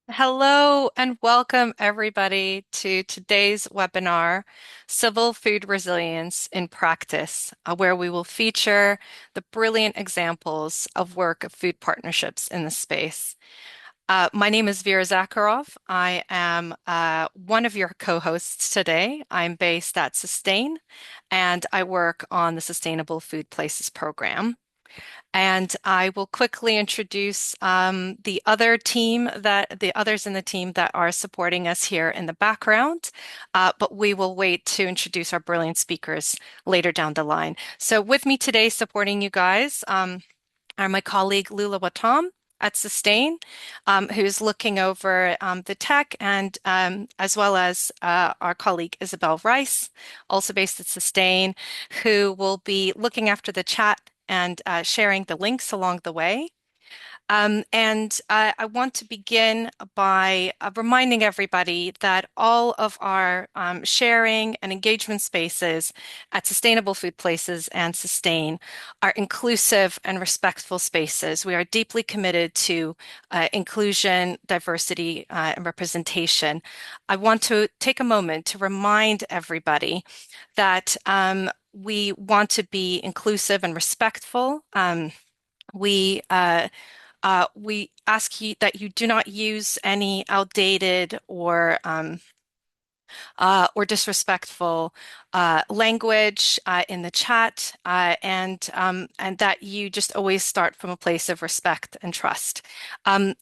Hello and welcome everybody to today's webinar, Civil Food Resilience in Practice, where we will feature the brilliant examples of work of food partnerships in the space. My name is Vera Zakharov. I am one of your co-hosts today. I'm based at Sustain, and I work on the Sustainable Food Places program. And I will quickly introduce the others in the team that are supporting us here in the background. But we will wait to introduce our brilliant speakers later down the line. So with me today, supporting you guys, are my colleague Lula Watam at Sustain, who's looking over the tech, and as well as our colleague Isabel Rice, also based at Sustain, who will be looking after the chat and sharing the links along the way. And I want to begin by reminding everybody that all of our sharing and engagement spaces at Sustainable Food Places and Sustain are inclusive and respectful spaces. We are deeply committed to inclusion, diversity, and representation. I want to take a moment to remind everybody that we want to be inclusive and respectful. We we ask you that you do not use any outdated or disrespectful language in the chat, and that you just always start from a place of respect and trust. Um,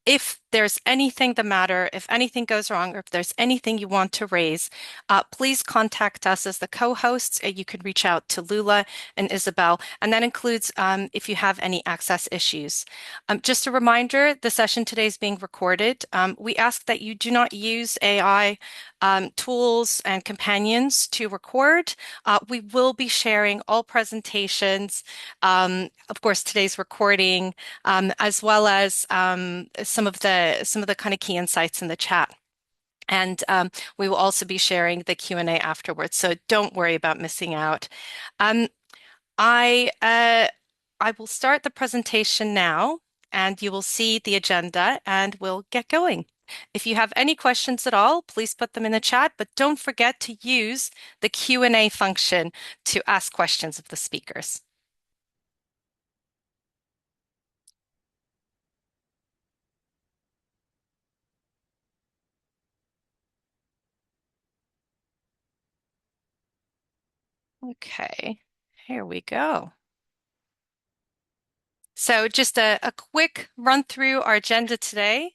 if there's anything the matter, if anything goes wrong, or if there's anything you want to raise, please contact us as the co-hosts. You can reach out to Lula and Isabel, and that includes if you have any access issues. Just a reminder, the session today is being recorded. We ask that you do not use AI tools and companions to record. We will be sharing all presentations, of course, today's recording, as well as some of the kind of key insights in the chat. And we will also be sharing the Q&A afterwards, so don't worry about missing out. Um, I I will start the presentation now, and you will see the agenda, and we'll get going. If you have any questions at all, please put them in the chat, but don't forget to use the Q&A function to ask questions of the speakers. Okay, here we go. So just a quick run through our agenda today.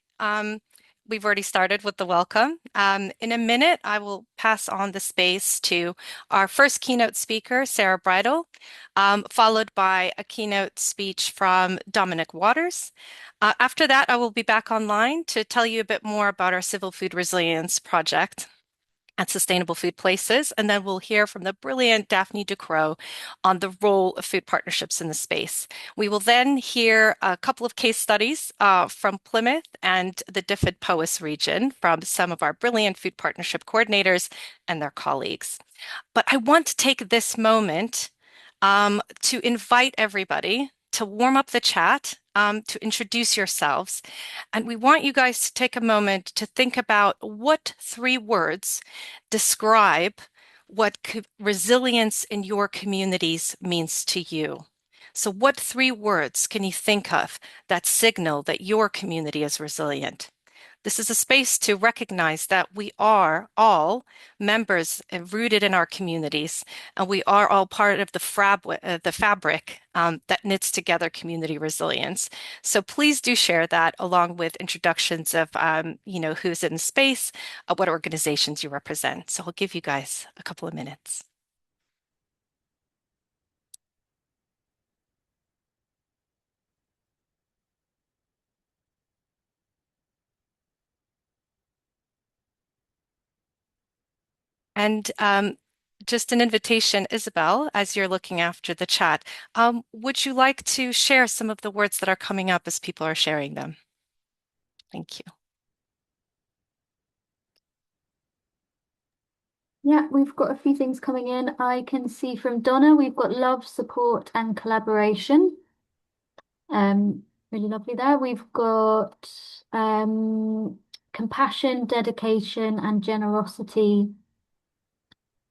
We've already started with the welcome. In a minute, I will pass on the space to our first keynote speaker, Sarah Bridle, followed by a keynote speech from Dominic Watters. After that, I will be back online to tell you a bit more about our Civil Food Resilience project at Sustainable Food Places, and then we'll hear from the brilliant Daphne Ducrot on the role of food partnerships in the space. We will then hear a couple of case studies from Plymouth and the Dyfed Powys region from some of our brilliant food partnership coordinators and their colleagues. But I want to take this moment to invite everybody to warm up the chat, to introduce yourselves. And we want you guys to take a moment to think about what three words describe what resilience in your communities means to you. So, what three words can you think of that signal that your community is resilient? This is a space to recognize that we are all members and rooted in our communities, and we are all part of the fabric that knits together community resilience. So please do share that along with introductions of, who's in the space, what organizations you represent. So I'll give you guys a couple of minutes. And just an invitation, Isabel, as you're looking after the chat, would you like to share some of the words that are coming up as people are sharing them? Thank you. Yeah, we've got a few things coming in. I can see from Donna, we've got love, support, and collaboration. Really lovely there. We've got compassion, dedication, and generosity,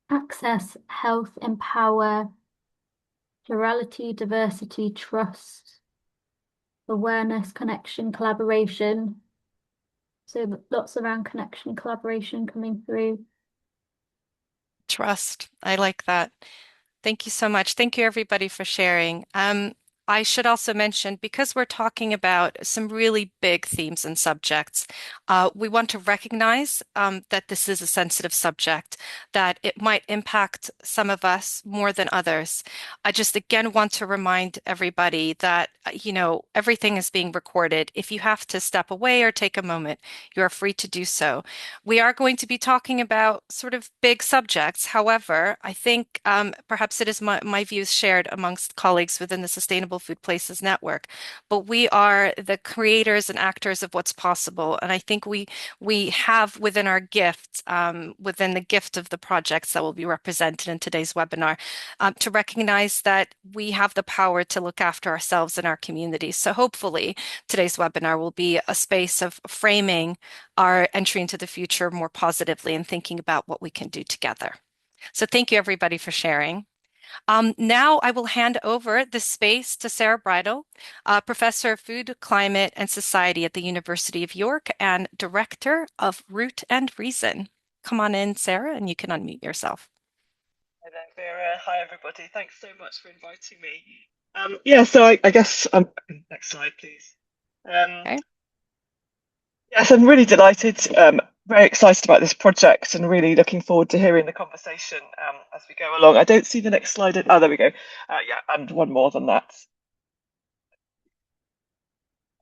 access, health, empower, plurality, diversity, trust, awareness, connection, collaboration. So lots around connection, collaboration coming through. Trust. I like that. Thank you so much. Thank you, everybody, for sharing. I should also mention, because we're talking about some really big themes and subjects, we want to recognize that this is a sensitive subject, that it might impact some of us more than others. I just again want to remind everybody that, everything is being recorded. If you have to step away or take a moment, you are free to do so. We are going to be talking about sort of big subjects. However, I think perhaps it is my views shared amongst colleagues within the Sustainable Food Places Network, but we are the creators and actors of what's possible. And I think we have within our gift, within the gift of the projects that will be represented in today's webinar, to recognize that we have the power to look after ourselves and our communities. So hopefully today's webinar will be a space of framing our entry into the future more positively and thinking about what we can do together. So thank you everybody for sharing. Now I will hand over the space to Sarah Bridle, Professor of Food, Climate, and Society at the University of York and Director of Root and Reason. Come on in, Sarah, and you can unmute yourself. Hi there, Vera. Hi, everybody. Thanks so much for inviting me. Yeah, so I guess next slide, please. Okay. Yes, I'm really delighted, very excited about this project, and really looking forward to hearing the conversation as we go along. I don't see the next slide. Oh, there we go. Yeah, and one more than that.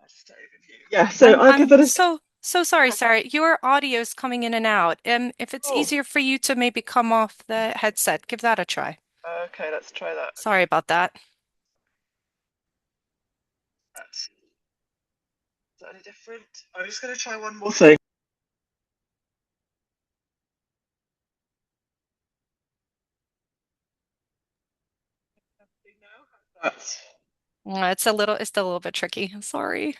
Just overview. Yeah, so I'll give I'm it a. so sorry, Sarah. Your audio is coming in and out. If it's Oh, easier for you to maybe come off the headset, give that a try. okay, let's try that. Sorry about that. Is that any different? I'm just going to try one more thing. That's It's still a little bit tricky. I'm sorry.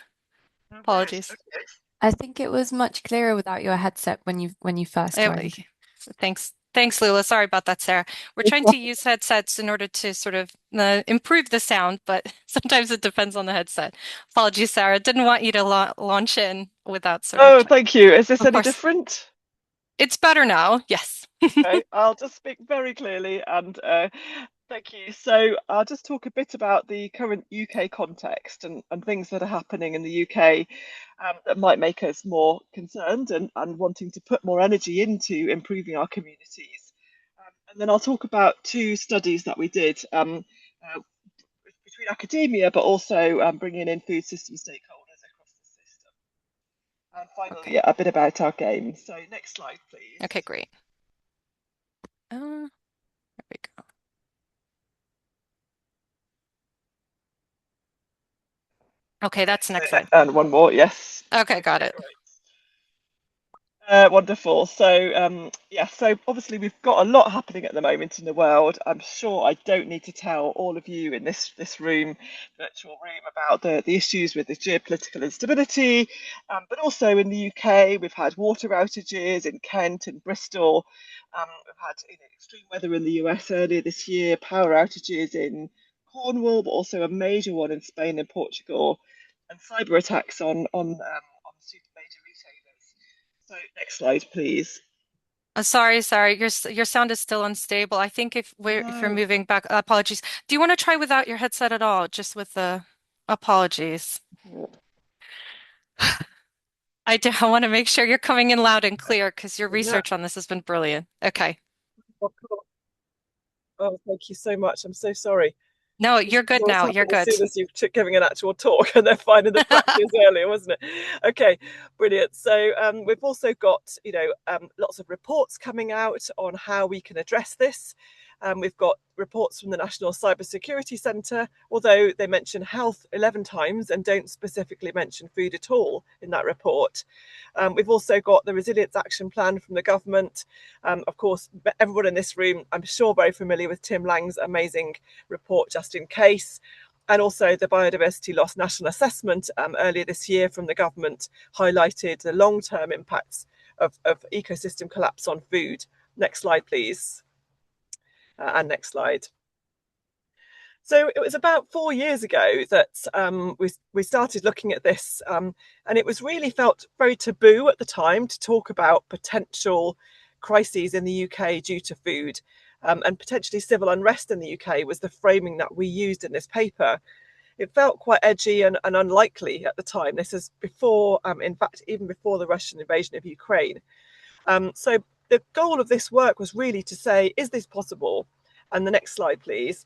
weird. Apologies. Okay. I think it was much clearer without your headset when you first Anyway, joined. thanks, Lula. Sorry about that, Sarah. We're trying to use headsets in order to sort of improve the sound, but sometimes it depends on the headset. Apologies, Sarah. Didn't want you to launch in without sort of Oh, checking. thank you. Is this Of any course, different? it's better now. Yes. Okay, I'll just speak very clearly and thank you. So I'll just talk a bit about the current UK context and things that are happening in the UK that might make us more concerned and wanting to put more energy into improving our communities. And then I'll talk about two studies that we did between academia, but also bringing in food system stakeholders across the system. And finally, Okay. a bit about our game. So next slide, please. Okay, great. There we go. Okay, that's the next slide. And one more, yes. Okay, got Okay, it. great. Wonderful. So, yeah, so obviously we've got a lot happening at the moment in the world. I'm sure I don't need to tell all of you in this room, virtual room, about the issues with the geopolitical instability, but also in the UK, we've had water outages in Kent and Bristol. We've had extreme weather in the US earlier this year, power outages in Cornwall, but also a major one in Spain and Portugal, and cyber attacks on super major retailers. So next slide, please. Sorry. Your sound is still unstable. I think if we're No. moving back, apologies. Do you want to try without your headset at all? Just with the apologies. I want to make sure you're coming in loud and clear because your Yeah. research on this has been brilliant. Okay. Oh, cool. Oh, thank you so much. I'm so sorry. No, This you're is good always now. You're happened as good. soon as you've giving an actual talk, and they're finding the practice earlier, wasn't it? Okay, brilliant. So we've also got lots of reports coming out on how we can address this. We've got reports from the National Cybersecurity Centre, although they mention health 11 times and don't specifically mention food at all in that report. We've also got the Resilience Action Plan from the government. Of course, everyone in this room, I'm sure, very familiar with Tim Lang's amazing report, Just in Case. And also the biodiversity loss national assessment earlier this year from the government highlighted the long-term impacts of ecosystem collapse on food. Next slide, please. And next slide. So it was about 4 years ago that we started looking at this, and it was really felt very taboo at the time to talk about potential crises in the UK due to food, and potentially civil unrest in the UK was the framing that we used in this paper. It felt quite edgy and unlikely at the time. This is before, in fact, even before the Russian invasion of Ukraine. So the goal of this work was really to say, is this possible? And the next slide, please.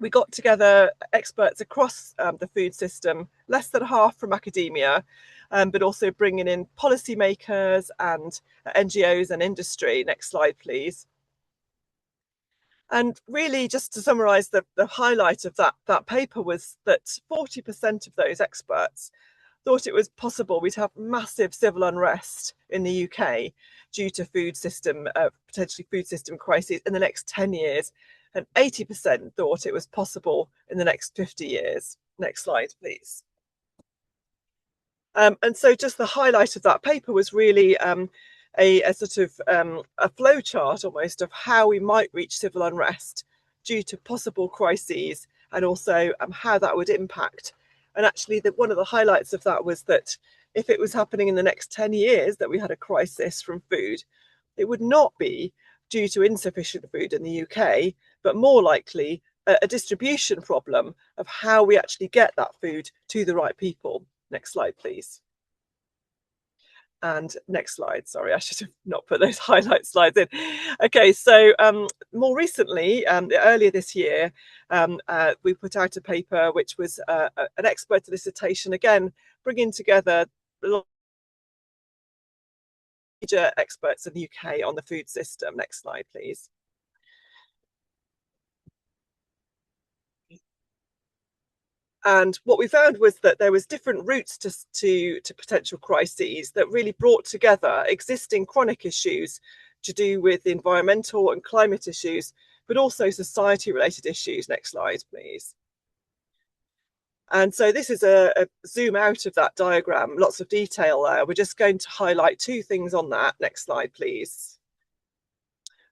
We got together experts across the food system, less than half from academia, but also bringing in policymakers and NGOs and industry. Next slide, please. And really, just to summarise, the highlight of that paper was that 40% of those experts thought it was possible we'd have massive civil unrest in the UK due to potentially food system crises in the next 10 years. And 80% thought it was possible in the next 50 years. Next slide, please. And so just the highlight of that paper was really a sort of a flow chart almost of how we might reach civil unrest due to possible crises, and also how that would impact. And actually, one of the highlights of that was that if it was happening in the next 10 years that we had a crisis from food, it would not be due to insufficient food in the UK, but more likely a distribution problem of how we actually get that food to the right people. Next slide, please. And next slide. Sorry, I should have not put those highlight slides in. Okay, so more recently, earlier this year, we put out a paper which was an expert dissertation, again, bringing together major experts in the UK on the food system. Next slide, please. And what we found was that there was different routes to potential crises that really brought together existing chronic issues to do with environmental and climate issues, but also society-related issues. Next slide, please. And so this is a zoom out of that diagram, lots of detail there. We're just going to highlight two things on that. Next slide, please.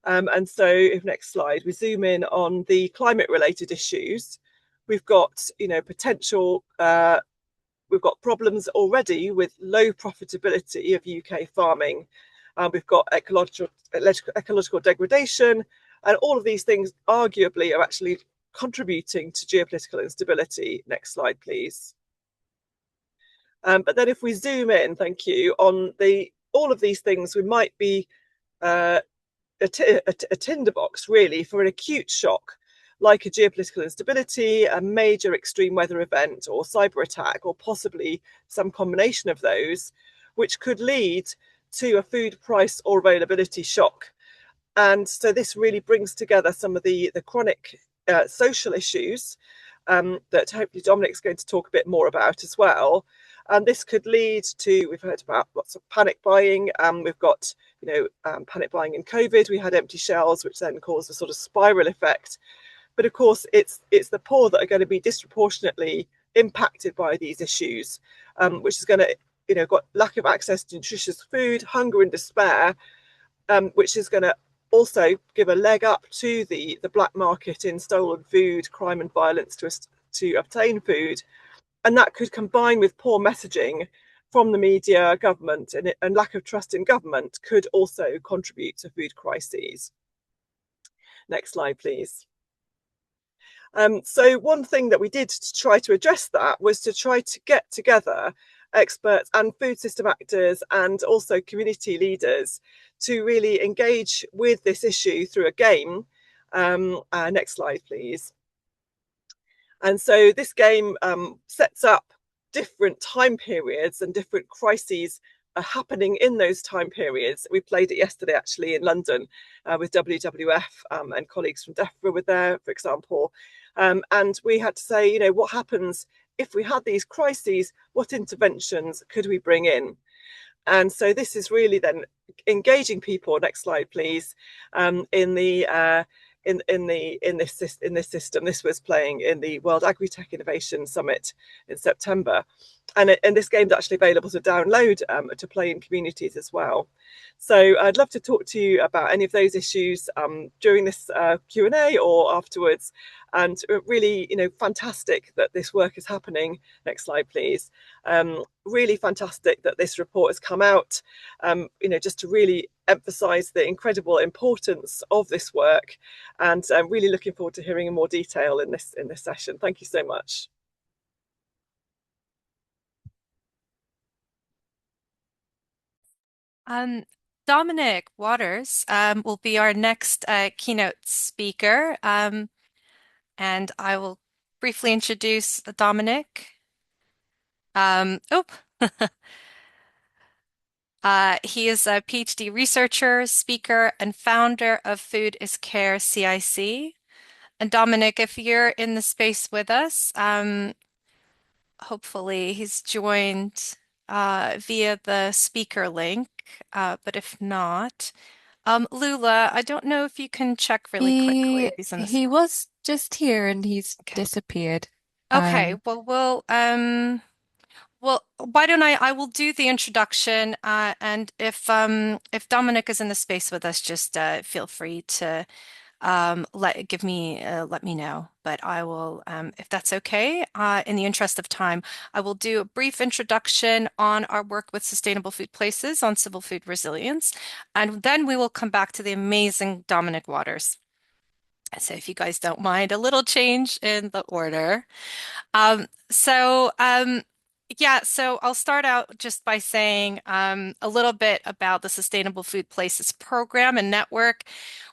And so if next slide, we zoom in on the climate-related issues. We've got, potential, we've got problems already with low profitability of UK farming. We've got ecological degradation, and all of these things arguably are actually contributing to geopolitical instability. Next slide, please. But then if we zoom in, thank you, on all of these things, we might be a tinderbox really for an acute shock, like a geopolitical instability, a major extreme weather event, or cyber attack, or possibly some combination of those, which could lead to a food price or availability shock. And so this really brings together some of the chronic social issues that hopefully Dominic's going to talk a bit more about as well. And this could lead to, we've heard about lots of panic buying. We've got, panic buying in COVID. We had empty shelves, which then caused a sort of spiral effect. But of course, it's the poor that are going to be disproportionately impacted by these issues, which is going to, got lack of access to nutritious food, hunger and despair, which is going to also give a leg up to the black market in stolen food, crime and violence to obtain food. And that could combine with poor messaging from the media, government, and lack of trust in government could also contribute to food crises. Next slide, please. So one thing that we did to try to address that was to try to get together experts and food system actors and also community leaders to really engage with this issue through a game. Next slide, please. And so this game sets up different time periods and different crises are happening in those time periods. We played it yesterday actually in London with WWF and colleagues from DEFRA were there, for example. And we had to say, what happens if we had these crises? What interventions could we bring in? And so this is really then engaging people, next slide please, in in this system. This was playing in the World Agri-Tech Innovation Summit in September, and this game's actually available to download to play in communities as well. So I'd love to talk to you about any of those issues during this Q&A or afterwards. And really, fantastic that this work is happening. Next slide, please. Really fantastic that this report has come out, just to really emphasize the incredible importance of this work. And I'm really looking forward to hearing in more detail in this session. Thank you so much. Dominic Watters will be our next keynote speaker. And I will briefly introduce Dominic. He is a PhD researcher, speaker, and founder of Food is Care CIC. And Dominic, if you're in the space with us, hopefully he's joined via the speaker link, but if not, Lula, I don't know if you can check really quickly He if he's in this. he was just here and he's Okay. disappeared. Okay, well, why don't I will do the introduction, and if Dominic is in the space with us, just feel free to let me know. But I will, if that's okay, in the interest of time, I will do a brief introduction on our work with Sustainable Food Places on civil food resilience, and then we will come back to the amazing Dominic Watters. So if you guys don't mind, a little change in the order. Um, so um, yeah, so I'll start out just by saying a little bit about the Sustainable Food Places program and network.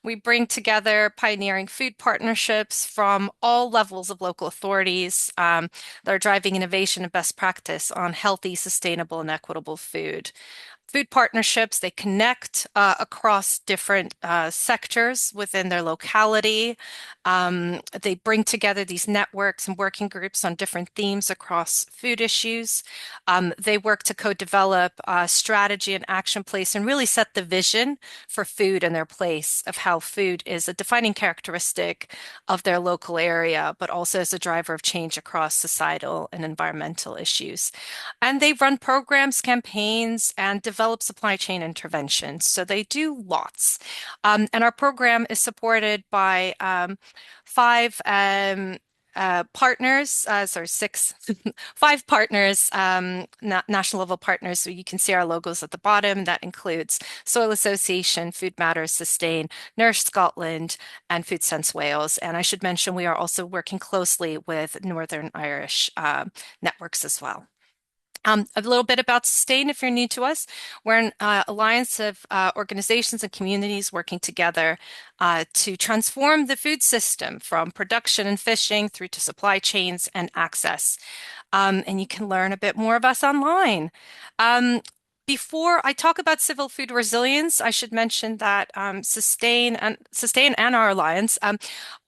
We bring together pioneering food partnerships from all levels of local authorities that are driving innovation and best practice on healthy, sustainable, and equitable food. Food partnerships, they connect across different sectors within their locality. They bring together these networks and working groups on different themes across food issues. They work to co-develop strategy and action place and really set the vision for food and their place of how food is a defining characteristic of their local area, but also as a driver of change across societal and environmental issues. And they run programs, campaigns, and develop supply chain interventions. So they do lots. And our program is supported by five partners, sorry, six, five partners, national level partners. So you can see our logos at the bottom. That includes Soil Association, Food Matters, Sustain, Nourish Scotland, and Food Sense Wales. And I should mention we are also working closely with Northern Irish networks as well. A little bit about Sustain if you're new to us. We're an alliance of organizations and communities working together to transform the food system from production and fishing through to supply chains and access. And you can learn a bit more of us online. Before I talk about civil food resilience, I should mention that Sustain and our alliance,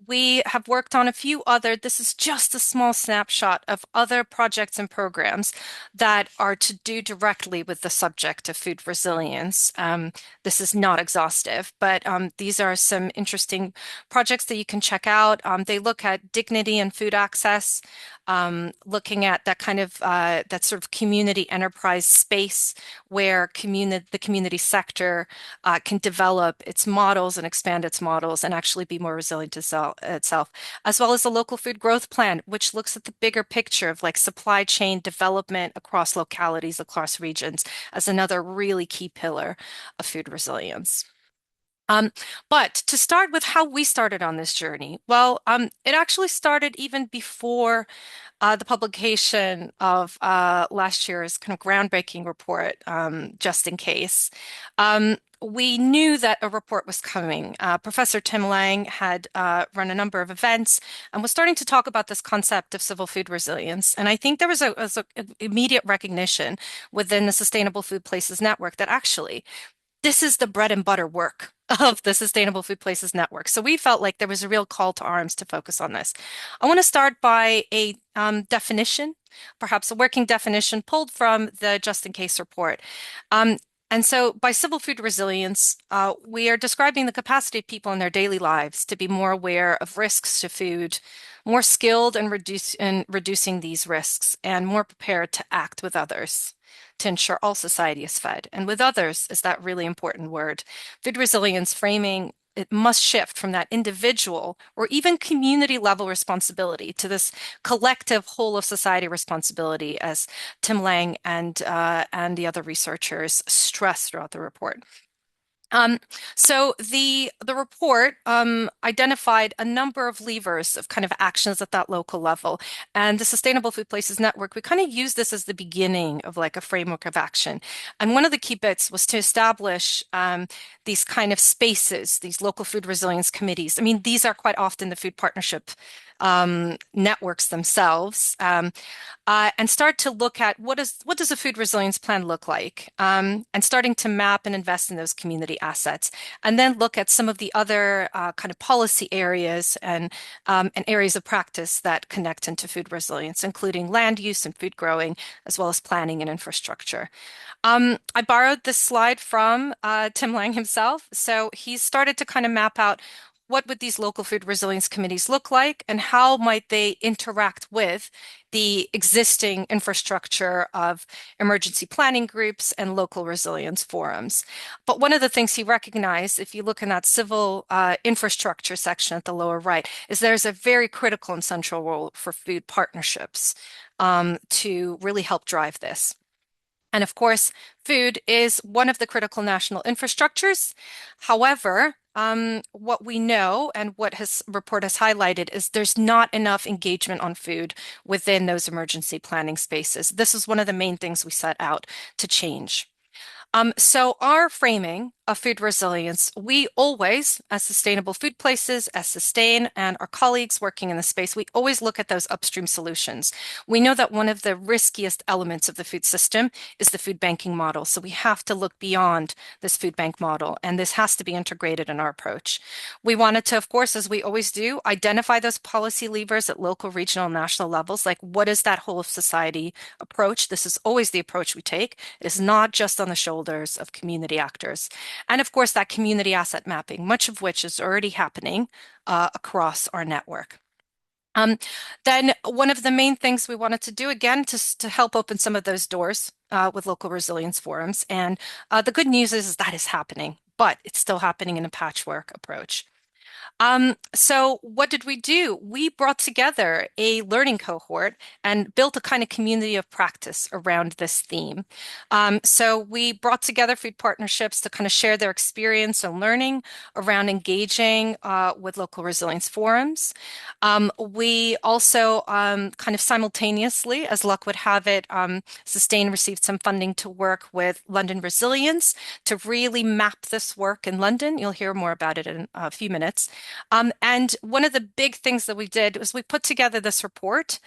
we have worked on a few other, this is just a small snapshot of other projects and programs that are to do directly with the subject of food resilience. This is not exhaustive, but these are some interesting projects that you can check out. They look at dignity and food access, looking at that kind of that sort of community enterprise space where the community sector can develop its models and expand its models and actually be more resilient to itself, as well as the local food growth plan, which looks at the bigger picture of like supply chain development across localities, across regions, as another really key pillar of food resilience. But to start with how we started on this journey, well, it actually started even before the publication of last year's kind of groundbreaking report, just in case. We knew that a report was coming. Professor Tim Lang had run a number of events and was starting to talk about this concept of civil food resilience. And I think there was an immediate recognition within the Sustainable Food Places Network that actually this is the bread and butter work of the Sustainable Food Places Network. So we felt like there was a real call to arms to focus on this. I want to start by a definition, perhaps a working definition pulled from the Just in Case report. And And so by civil food resilience, we are describing the capacity of people in their daily lives to be more aware of risks to food, more skilled in reducing these risks, and more prepared to act with others to ensure all society is fed. And with others is that really important word. Food resilience framing, it must shift from that individual or even community level responsibility to this collective whole of society responsibility, as Tim Lang and the other researchers stress throughout the report. So the report identified a number of levers of kind of actions at that local level. And the Sustainable Food Places Network, we kind of use this as the beginning of like a framework of action. And one of the key bits was to establish these kind of spaces, these local food resilience committees. I mean, these are quite often the food partnership networks themselves, and start to look at what does a food resilience plan look like, and starting to map and invest in those community assets, and then look at some of the other kind of policy areas and areas of practice that connect into food resilience, including land use and food growing, as well as planning and infrastructure. I borrowed this slide from Tim Lang himself. So he started to kind of map out what would these local food resilience committees look like and how might they interact with the existing infrastructure of emergency planning groups and local resilience forums. But one of the things he recognized, if you look in that civil infrastructure section at the lower right, is there's a very critical and central role for food partnerships to really help drive this. And of course, food is one of the critical national infrastructures. However, what we know and what his report has highlighted is there's not enough engagement on food within those emergency planning spaces. This is one of the main things we set out to change. So our framing of food resilience, we always, as Sustainable Food Places, as Sustain, and our colleagues working in the space, we always look at those upstream solutions. We know that one of the riskiest elements of the food system is the food banking model. So we have to look beyond this food bank model, and this has to be integrated in our approach. We wanted to, of course, as we always do, identify those policy levers at local, regional, national levels. Like, what is that whole of society approach? This is always the approach we take. It is not just on the shoulders of community actors. And of course, that community asset mapping, much of which is already happening across our network. Then one of the main things we wanted to do, again, to help open some of those doors with local resilience forums. And the good news is that is happening, but it's still happening in a patchwork approach. So what did we do? We brought together a learning cohort and built a kind of community of practice around this theme. So we brought together food partnerships to kind of share their experience and learning around engaging with local resilience forums. We also kind of simultaneously, as luck would have it, Sustain received some funding to work with London Resilience to really map this work in London. You'll hear more about it in a few minutes. And one of the big things that we did was we put together this report,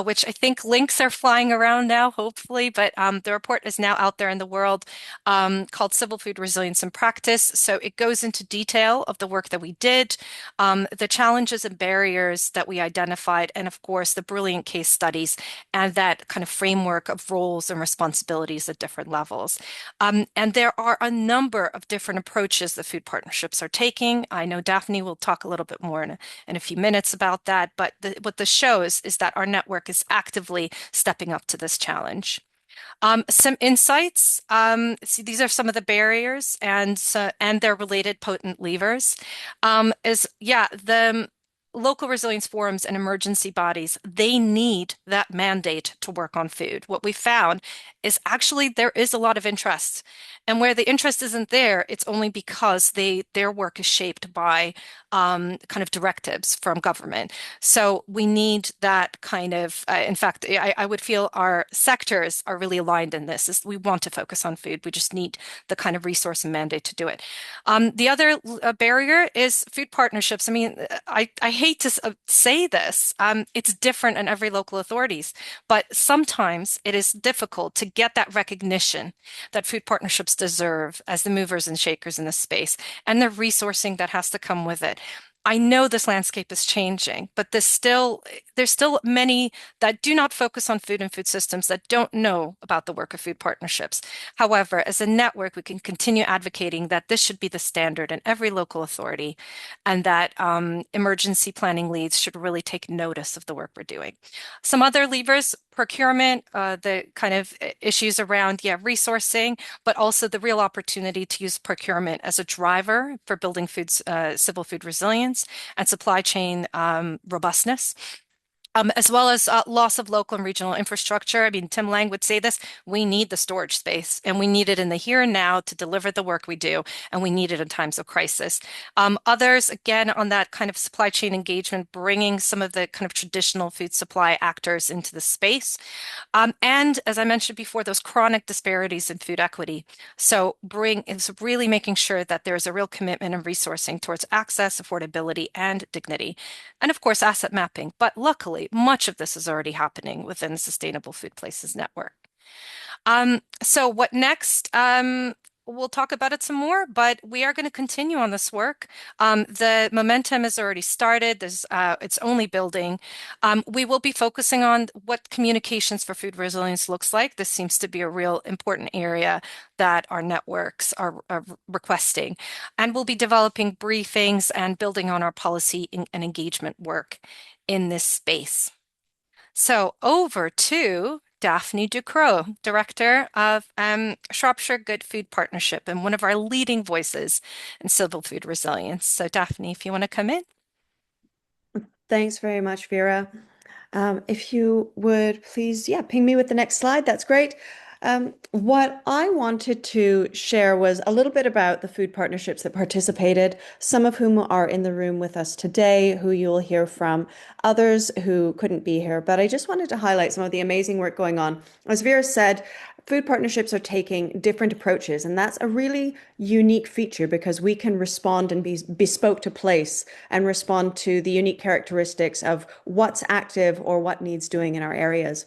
which I think links are flying around now, hopefully, but the report is now out there in the world, called Civil Food Resilience in Practice. So it goes into detail of the work that we did, the challenges and barriers that we identified, and of course, the brilliant case studies and that kind of framework of roles and responsibilities at different levels. And there are a number of different approaches that food partnerships are taking. I know Daphne will talk a little bit more in a few minutes about that, but what this shows is that our network is actively stepping up to this challenge. Some insights. See, these are some of the barriers and their related potent levers. The local resilience forums and emergency bodies, they need that mandate to work on food. What we found is actually there is a lot of interest. And where the interest isn't there, it's only because their work is shaped by kind of directives from government. So we need that kind of, in fact, I would feel our sectors are really aligned in this. Is we want to focus on food. We just need the kind of resource and mandate to do it. The other barrier is food partnerships. I mean, I hate to say this. It's different in every local authorities, but sometimes it is difficult to get that recognition that food partnerships deserve as the movers and shakers in this space and the resourcing that has to come with it. I know this landscape is changing, but there's still many that do not focus on food and food systems that don't know about the work of food partnerships. However, as a network, we can continue advocating that this should be the standard in every local authority, and that emergency planning leads should really take notice of the work we're doing. Some other levers, procurement, the kind of issues around, resourcing, but also the real opportunity to use procurement as a driver for building civil food resilience and supply chain robustness. As well as loss of local and regional infrastructure. I mean, Tim Lang would say this, we need the storage space and we need it in the here and now to deliver the work we do, and we need it in times of crisis. Others, again, on that kind of supply chain engagement, bringing some of the kind of traditional food supply actors into the space. And as I mentioned before, those chronic disparities in food equity. So is really making sure that there is a real commitment and resourcing towards access, affordability, and dignity. And of course, asset mapping. But luckily, much of this is already happening within the Sustainable Food Places Network. So what next? We'll talk about it some more, but we are going to continue on this work. The momentum has already started. It's only building. We will be focusing on what communications for food resilience looks like. This seems to be a real important area that our networks are requesting. And we'll be developing briefings and building on our policy and engagement work in this space. So over to Daphne Ducrot, Director of Shropshire Good Food Partnership and one of our leading voices in civil food resilience. So Daphne, if you want to come in. Thanks very much, Vera. If you would please, ping me with the next slide. That's great. What I wanted to share was a little bit about the food partnerships that participated, some of whom are in the room with us today, who you'll hear from, others who couldn't be here. But I just wanted to highlight some of the amazing work going on. As Vera said, food partnerships are taking different approaches, and that's a really unique feature because we can respond and be bespoke to place and respond to the unique characteristics of what's active or what needs doing in our areas.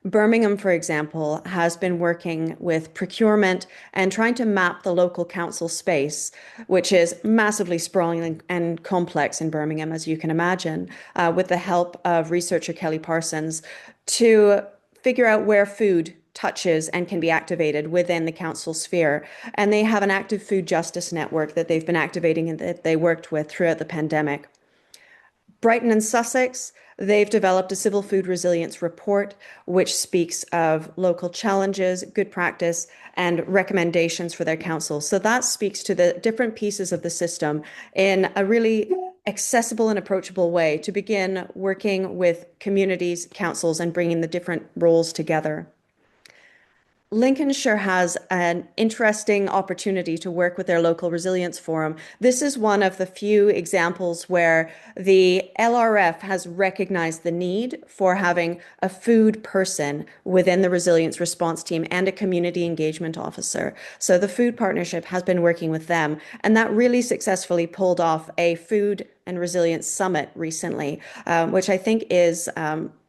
Birmingham, for example, has been working with procurement and trying to map the local council space, which is massively sprawling and complex in Birmingham, as you can imagine, with the help of researcher Kelly Parsons, to figure out where food touches and can be activated within the council sphere. And they have an active food justice network that they've been activating and that they worked with throughout the pandemic. Brighton and Sussex, they've developed a civil food resilience report, which speaks of local challenges, good practice, and recommendations for their council. So that speaks to the different pieces of the system in a really accessible and approachable way to begin working with communities, councils, and bringing the different roles together. Lincolnshire has an interesting opportunity to work with their local resilience forum. This is one of the few examples where the LRF has recognized the need for having a food person within the resilience response team and a community engagement officer. So the food partnership has been working with them, and that really successfully pulled off a food and resilience summit recently, which I think is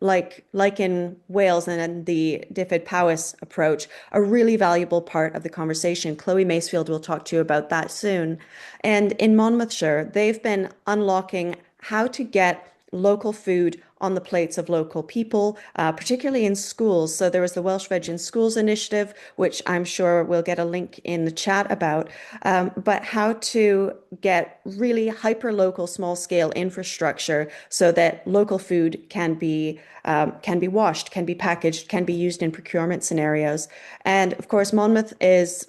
like in Wales and the Dyfed Powys approach, a really valuable part of the conversation. Chloe Macefield will talk to you about that soon. And in Monmouthshire, they've been unlocking how to get local food on the plates of local people, particularly in schools. So there was the Welsh Veg in Schools initiative, which I'm sure we'll get a link in the chat about, but how to get really hyper-local, small-scale infrastructure so that local food can be washed, can be packaged, can be used in procurement scenarios. And of course, Monmouth is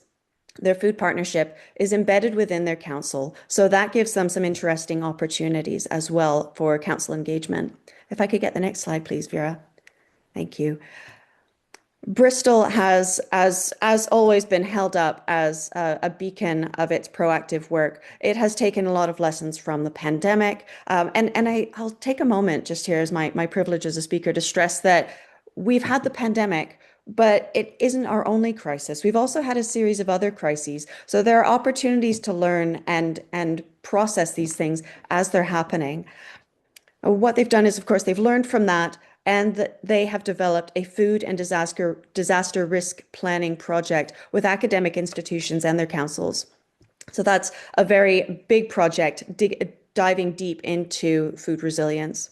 their food partnership is embedded within their council. So that gives them some interesting opportunities as well for council engagement. If I could get the next slide, please, Vera. Thank you. Bristol has, as always, been held up as a beacon of its proactive work. It has taken a lot of lessons from the pandemic. I'll take a moment just here as my privilege as a speaker to stress that we've had the pandemic, but it isn't our only crisis. We've also had a series of other crises. So there are opportunities to learn and process these things as they're happening. What they've done is, of course, they've learned from that, and they have developed a food and disaster risk planning project with academic institutions and their councils. So that's a very big project, diving deep into food resilience.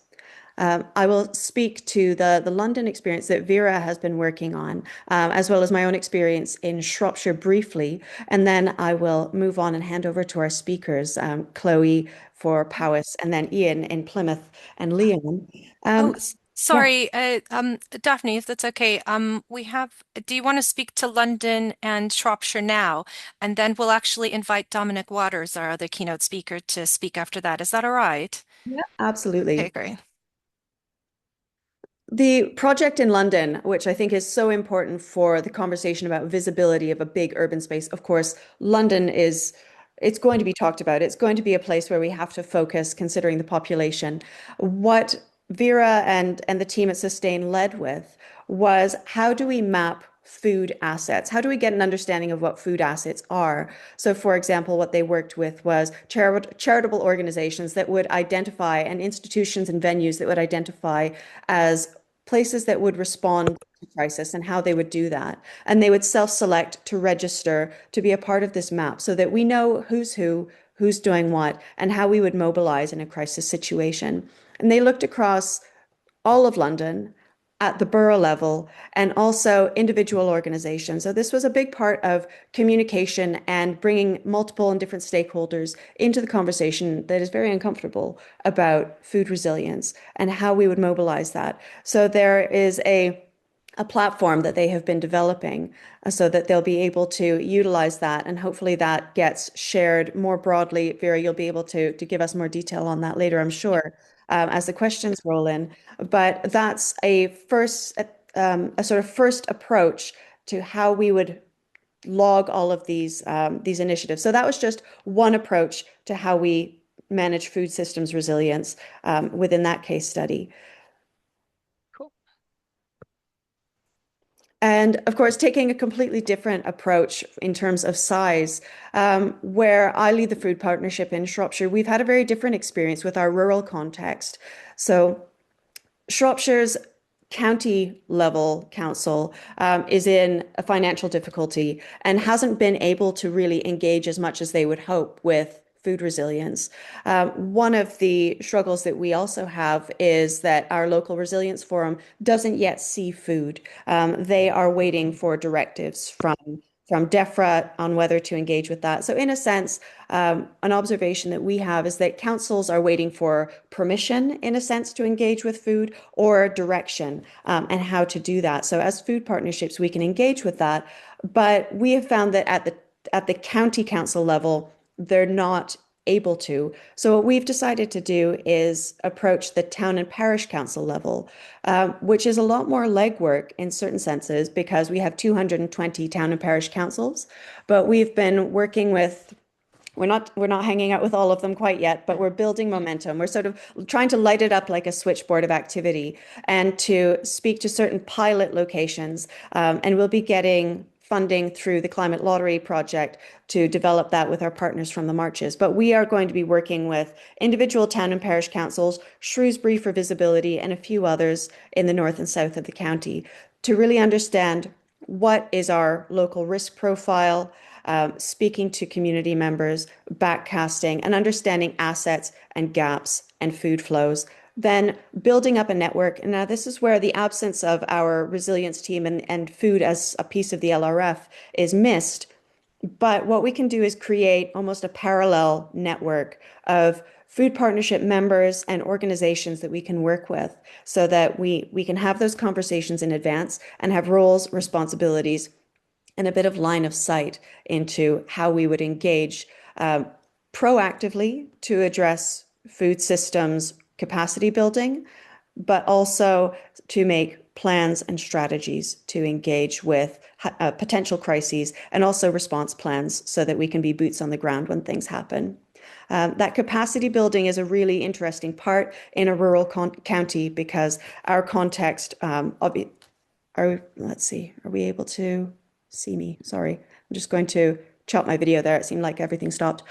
I will speak to the London experience that Vera has been working on, as well as my own experience in Shropshire briefly, and then I will move on and hand over to our speakers, Chloe for Powys, and then Ian in Plymouth and Leon. Oh, Yeah, sorry, Daphne, if that's okay. Do you want to speak to London and Shropshire now? And then we'll actually invite Dominic Watters, our other keynote speaker, to speak after that. Is that all right? yeah, Okay, absolutely. great. The project in London, which I think is so important for the conversation about visibility of a big urban space. Of course, London is, it's going to be talked about. It's going to be a place where we have to focus considering the population. What Vera and the team at Sustain led with was how do we map food assets? How do we get an understanding of what food assets are? So, for example, what they worked with was charitable organizations that would identify and institutions and venues that would identify as places that would respond to crisis and how they would do that. And they would self-select to register to be a part of this map so that we know who's who, who's doing what, and how we would mobilize in a crisis situation. And they looked across all of London at the borough level and also individual organizations. So this was a big part of communication and bringing multiple and different stakeholders into the conversation that is very uncomfortable about food resilience and how we would mobilize that. So there is a platform that they have been developing so that they'll be able to utilize that, and hopefully that gets shared more broadly. Vera, you'll be able to give us more detail on that later, I'm sure, as the questions roll in. But that's a sort of first approach to how we would log all of these initiatives. So that was just one approach to how we manage food systems resilience within that case study. Cool. And of course, taking a completely different approach in terms of size, where I lead the food partnership in Shropshire, we've had a very different experience with our rural context. So Shropshire's county level council is in a financial difficulty and hasn't been able to really engage as much as they would hope with food resilience. One of the struggles that we also have is that our local resilience forum doesn't yet see food. They are waiting for directives from DEFRA on whether to engage with that. So in a sense, an observation that we have is that councils are waiting for permission, in a sense, to engage with food or direction and how to do that. So as food partnerships, we can engage with that. But we have found that at the county council level, they're not able to. So what we've decided to do is approach the town and parish council level, which is a lot more legwork in certain senses because we have 220 town and parish councils. But we've been working with we're not hanging out with all of them quite yet, but we're building momentum. We're sort of trying to light it up like a switchboard of activity and to speak to certain pilot locations. And we'll be getting funding through the Climate Lottery project to develop that with our partners from the marches. But we are going to be working with individual town and parish councils, Shrewsbury for visibility, and a few others in the north and south of the county to really understand what is our local risk profile, speaking to community members, backcasting, and understanding assets and gaps and food flows. Then building up a network. And now this is where the absence of our resilience team and food as a piece of the LRF is missed. But what we can do is create almost a parallel network of food partnership members and organizations that we can work with so that we can have those conversations in advance and have roles, responsibilities, and a bit of line of sight into how we would engage proactively to address food systems capacity building, but also to make plans and strategies to engage with potential crises and also response plans so that we can be boots on the ground when things happen. That capacity building is a really interesting part in a rural county because our context, let's see, are we able to see me? Sorry, I'm just going to chop my video there. It seemed like everything stopped.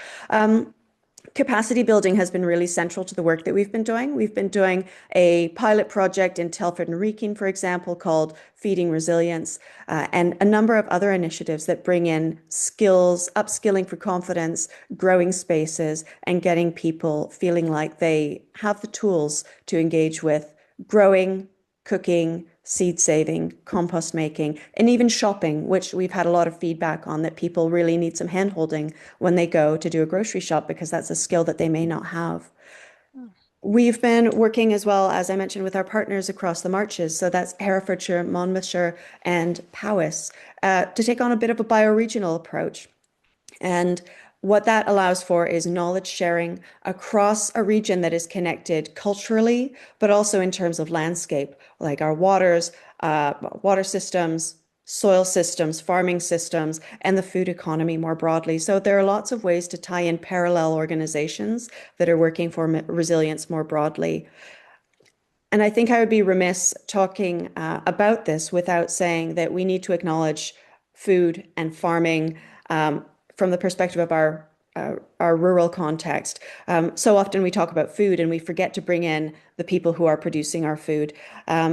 Capacity building has been really central to the work that we've been doing. We've been doing a pilot project in Telford and Wrekin, for example, called Feeding Resilience, and a number of other initiatives that bring in skills, upskilling for confidence, growing spaces, and getting people feeling like they have the tools to engage with growing, cooking, seed saving, compost making, and even shopping, which we've had a lot of feedback on that people really need some handholding when they go to do a grocery shop because that's a skill that they may not have. We've been working as well, as I mentioned, with our partners across the marches. So that's Herefordshire, Monmouthshire, and Powys, to take on a bit of a bioregional approach. And what that allows for is knowledge sharing across a region that is connected culturally, but also in terms of landscape, like our waters, water systems, soil systems, farming systems, and the food economy more broadly. So there are lots of ways to tie in parallel organizations that are working for resilience more broadly. And I think I would be remiss talking about this without saying that we need to acknowledge food and farming from the perspective of our rural context. So often we talk about food and we forget to bring in the people who are producing our food.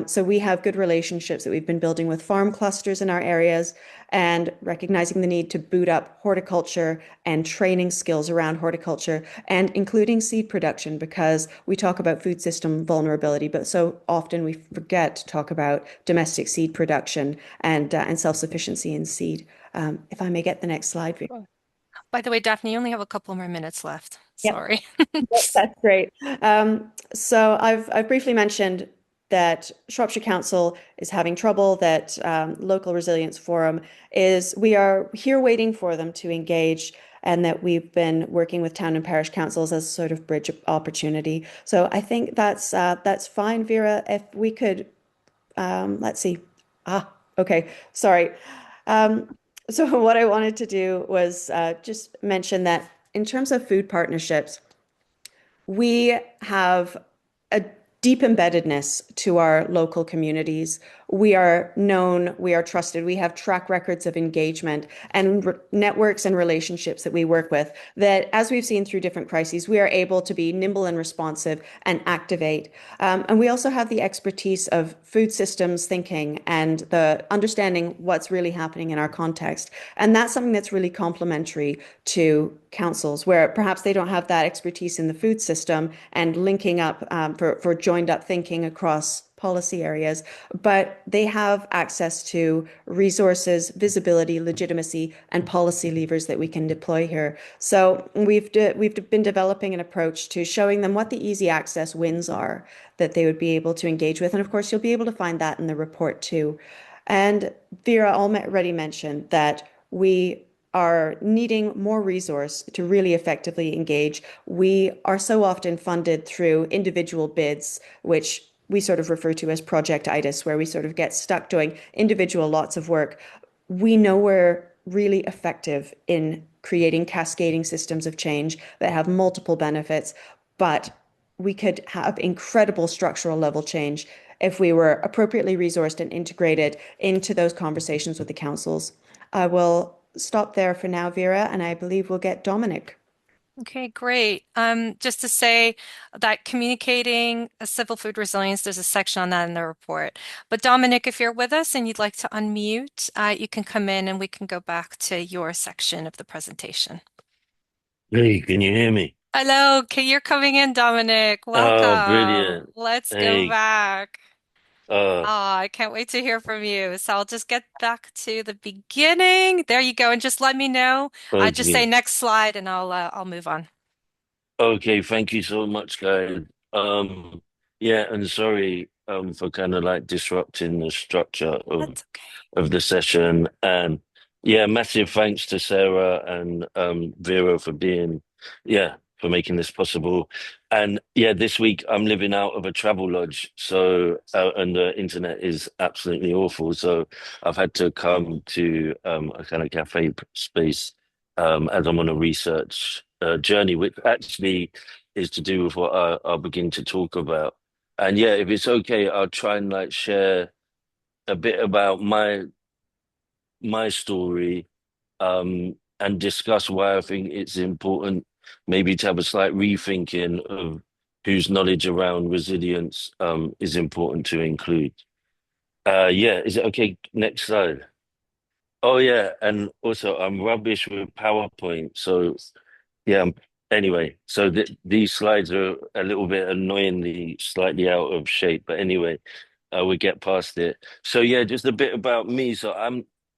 So we have good relationships that we've been building with farm clusters in our areas and recognizing the need to boot up horticulture and training skills around horticulture and including seed production because we talk about food system vulnerability, but so often we forget to talk about domestic seed production and self-sufficiency in seed. If I may get the next slide. By the way, Daphne, you only have a couple more minutes left. Yep. Sorry. That's great. So I've briefly mentioned that Shropshire Council is having trouble, that Local Resilience Forum is, we are here waiting for them to engage, and that we've been working with town and parish councils as a sort of bridge opportunity. So I think that's fine, Vera. If we could, let's see. Okay, sorry. So what I wanted to do was just mention that in terms of food partnerships, we have a deep embeddedness to our local communities. We are known, we are trusted, we have track records of engagement and networks and relationships that we work with that, as we've seen through different crises, we are able to be nimble and responsive and activate. And we also have the expertise of food systems thinking and the understanding what's really happening in our context. And that's something that's really complementary to councils, where perhaps they don't have that expertise in the food system and linking up for joined up thinking across policy areas, but they have access to resources, visibility, legitimacy, and policy levers that we can deploy here. So we've been developing an approach to showing them what the easy access wins are that they would be able to engage with. And of course, you'll be able to find that in the report too. And Vera already mentioned that we are needing more resource to really effectively engage. We are so often funded through individual bids, which we sort of refer to as projectitis, where we sort of get stuck doing individual lots of work. We know we're really effective in creating cascading systems of change that have multiple benefits, but we could have incredible structural level change if we were appropriately resourced and integrated into those conversations with the councils. I will stop there for now, Vera, and I believe we'll get Dominic. Okay, great. Just to say that communicating a civil food resilience, there's a section on that in the report. But Dominic, if you're with us and you'd like to unmute, you can come in and we can go back to your section of the presentation. Hey, can you hear me? Hello, okay, you're coming in, Dominic. Oh, Welcome. brilliant. Let's go Hey, back. uh, I can't wait to hear from you. So I'll just get back to the beginning. There you go. And just let me know. Just say okay. next slide and I'll move on. Okay, thank you so much, guys. Um, yeah, and sorry, for kind of like disrupting the structure That's okay. of the session. And yeah, massive thanks to Sarah and Vera for for making this possible. And yeah, this week I'm living out of a travel lodge, so and the internet is absolutely awful. So I've had to come to a kind of cafe space as I'm on a research journey, which actually is to do with what I'll begin to talk about. And yeah, if it's okay, I'll try and like share a bit about my story and discuss why I think it's important maybe to have a slight rethinking of whose knowledge around resilience is important to include. Yeah, is it okay? Next slide. Oh yeah, and also I'm rubbish with PowerPoint, so yeah. Anyway, so these slides are a little bit annoyingly slightly out of shape, but anyway, we get past it. So yeah, just a bit about me.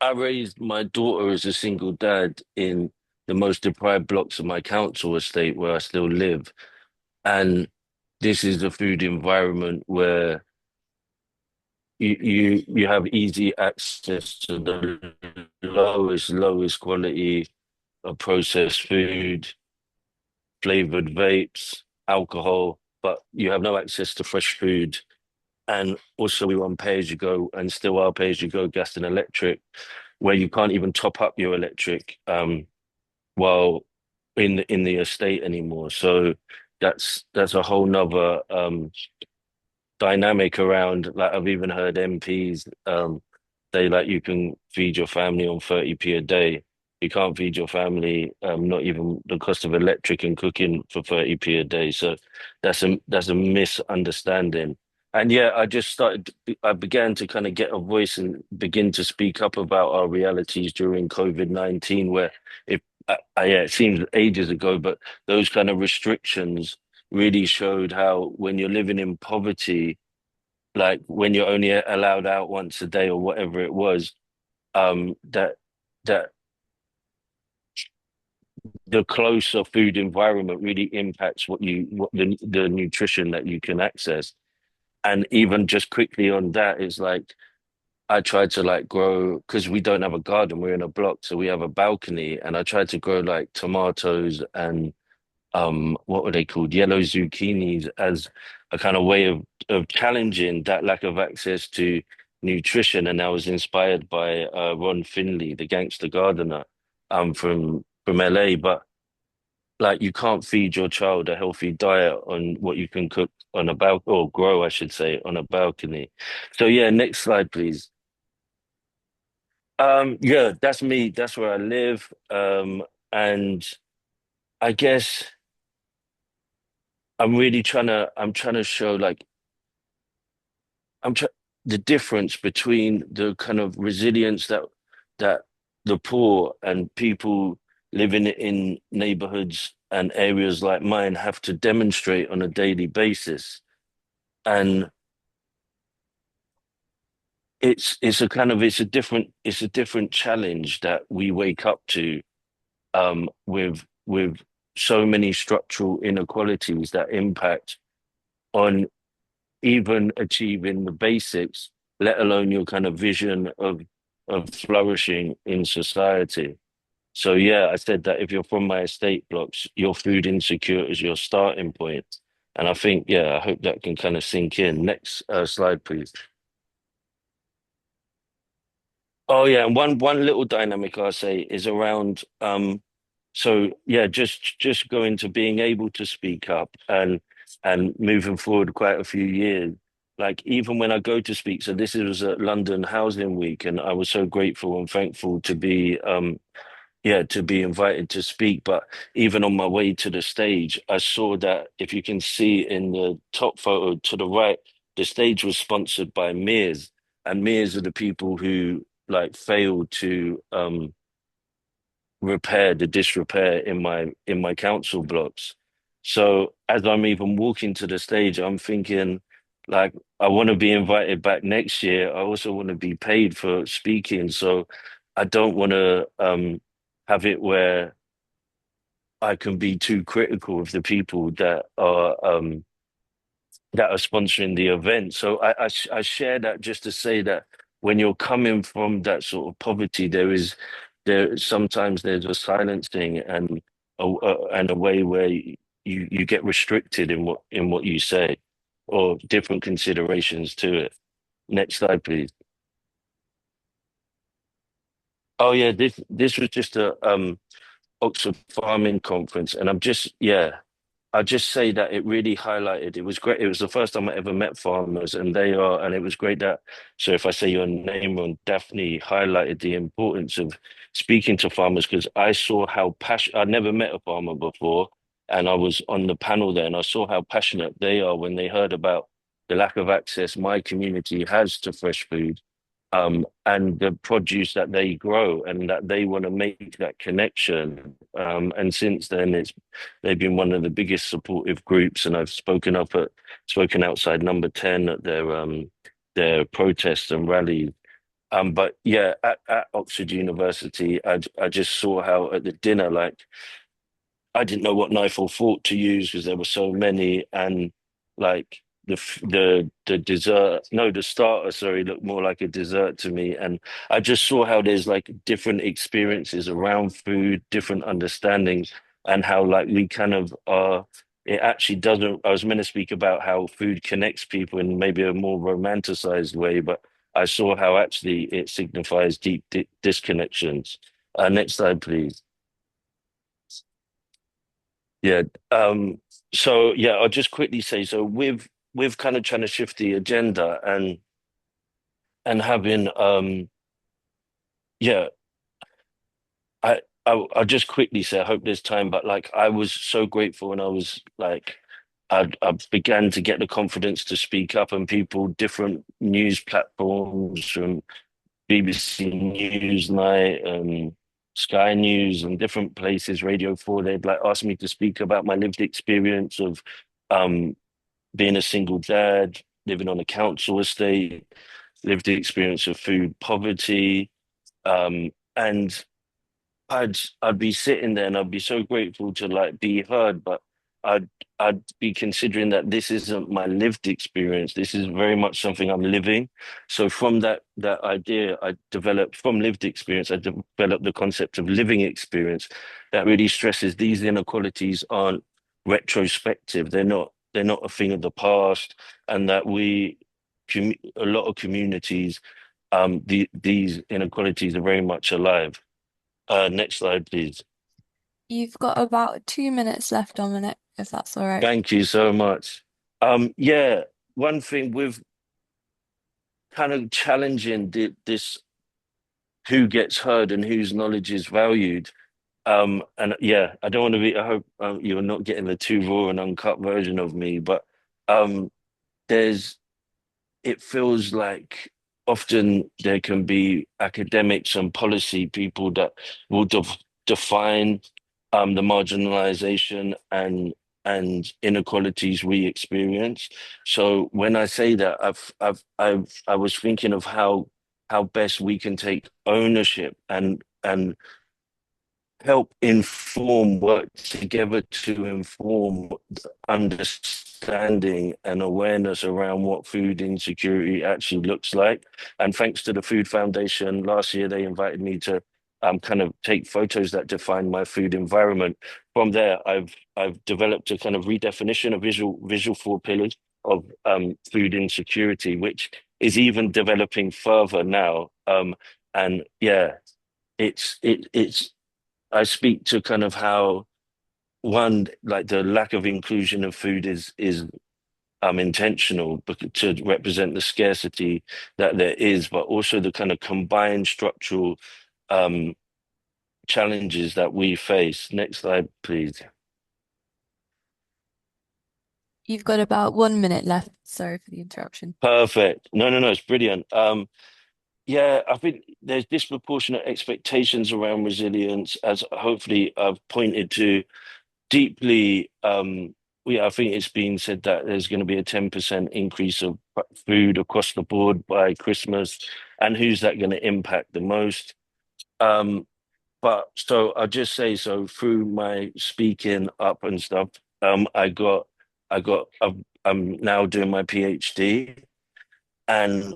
I raised my daughter as a single dad in the most deprived blocks of my council estate where I still live, and this is a food environment where you have easy access to the lowest quality of processed food, flavored vapes, alcohol, but you have no access to fresh food. And also we run pay as you go and still are pay as you go gas and electric, where you can't even top up your electric while in the estate anymore. So that's a whole nother dynamic around, like I've even heard MPs say like you can feed your family on 30p a day. You can't feed your family not even the cost of electric and cooking for 30p a day. So that's a misunderstanding. And yeah, I began to kind of get a voice and begin to speak up about our realities during COVID-19, where if yeah, it seems ages ago, but those kind of restrictions really showed how when you're living in poverty, like when you're only allowed out once a day or whatever it was, that that the closer food environment really impacts what the nutrition that you can access. And even just quickly on that is like I tried to like grow because we don't have a garden, we're in a block, so we have a balcony, and I tried to grow like tomatoes and what were they called, yellow zucchinis, as a kind of way of challenging that lack of access to nutrition. And I was inspired by Ron Finley, the gangster gardener from LA. But like you can't feed your child a healthy diet on what you can cook on a balcony, or grow I should say, on a balcony. So yeah, next slide please. Yeah, that's me, that's where I live. And I guess I'm trying to show like I'm trying the difference between the kind of resilience that the poor and people living in neighborhoods and areas like mine have to demonstrate on a daily basis. And it's a different challenge that we wake up to with so many structural inequalities that impact on even achieving the basics, let alone your kind of vision of flourishing in society. So yeah, I said that if you're from my estate blocks, your food insecure is your starting point. And I think, yeah, I hope that can kind of sink in. Next slide, please. Oh yeah, and one little dynamic I'll say is around so yeah, just going to being able to speak up and moving forward quite a few years. Like even when I go to speak, so this was at London Housing Week, and I was so grateful and thankful to be yeah, to be invited to speak. But even on my way to the stage, I saw that if you can see in the top photo to the right, the stage was sponsored by Mears, and Mears are the people who like failed to repair the disrepair in my council blocks. So as I'm even walking to the stage, I'm thinking like I want to be invited back next year. I also want to be paid for speaking. So I don't want to have it where I can be too critical of the people that are sponsoring the event. So I share that just to say that when you're coming from that sort of poverty, there sometimes there's a silencing and a way where you get restricted in what you say, or different considerations to it. Next slide, please. Oh yeah, this was just a Oxford Farming Conference, and I'm just yeah. I'll just say that it really highlighted, it was great. It was the first time I ever met farmers, and it was great that, so if I say your name wrong, Daphne highlighted the importance of speaking to farmers because I saw how passionate, I'd never met a farmer before, and I was on the panel there and I saw how passionate they are when they heard about the lack of access my community has to fresh food, and the produce that they grow and that they want to make that connection. And since then, they've been one of the biggest supportive groups, and I've spoken outside Number 10 at their protests and rallies. But yeah, at Oxford University, I just saw how at the dinner, like I didn't know what knife or fork to use because there were so many, and like the dessert, no, the starter, sorry, looked more like a dessert to me, and I just saw how there's like different experiences around food, different understandings, and how like we kind of are. It actually doesn't. I was meant to speak about how food connects people in maybe a more romanticized way, but I saw how actually it signifies deep disconnections. Next slide, please. Yeah. So yeah, I'll just quickly say, so with kind of trying to shift the agenda and having yeah, I'll just quickly say, I hope there's time, but like I was so grateful when I was like I began to get the confidence to speak up, and people, different news platforms from BBC Newsnight and Sky News and different places, Radio 4, they'd like ask me to speak about my lived experience of um, being a single dad, living on a council estate, lived the experience of food poverty. And I'd be sitting there and I'd be so grateful to like be heard, but I'd I'd be considering that this isn't my lived experience. This is very much something I'm living. So from that idea, I developed from lived experience, I developed the concept of living experience that really stresses these inequalities aren't retrospective. They're not a thing of the past, and that a lot of communities, these inequalities are very much alive. Next slide, please. You've got about 2 minutes left, Dominic, if that's all right. Thank you so much. Yeah, one thing with kind of challenging this who gets heard and whose knowledge is valued. And yeah, I don't want to be, I hope you're not getting the too raw and uncut version of me, but um, there's it feels like often there can be academics and policy people that will define the marginalization and inequalities we experience. So when I say that, I was thinking of how best we can take ownership and help inform, work together to inform understanding and awareness around what food insecurity actually looks like. And thanks to the Food Foundation, last year they invited me to kind of take photos that define my food environment. From there, I've developed a kind of redefinition of visual 4 pillars of food insecurity, which is even developing further now. And yeah, it's I speak to kind of how one, like the lack of inclusion of food is intentional to represent the scarcity that there is, but also the kind of combined structural um challenges that we face. Next slide, please. You've got about 1 minute left. Sorry for the interruption. Perfect. No, it's brilliant. Yeah, I think there's disproportionate expectations around resilience, as hopefully I've pointed to deeply. Yeah, I think it's been said that there's going to be a 10% increase of food across the board by Christmas, and who's that going to impact the most? Um, but so I'll just say, so through my speaking up and stuff, I'm now doing my PhD, and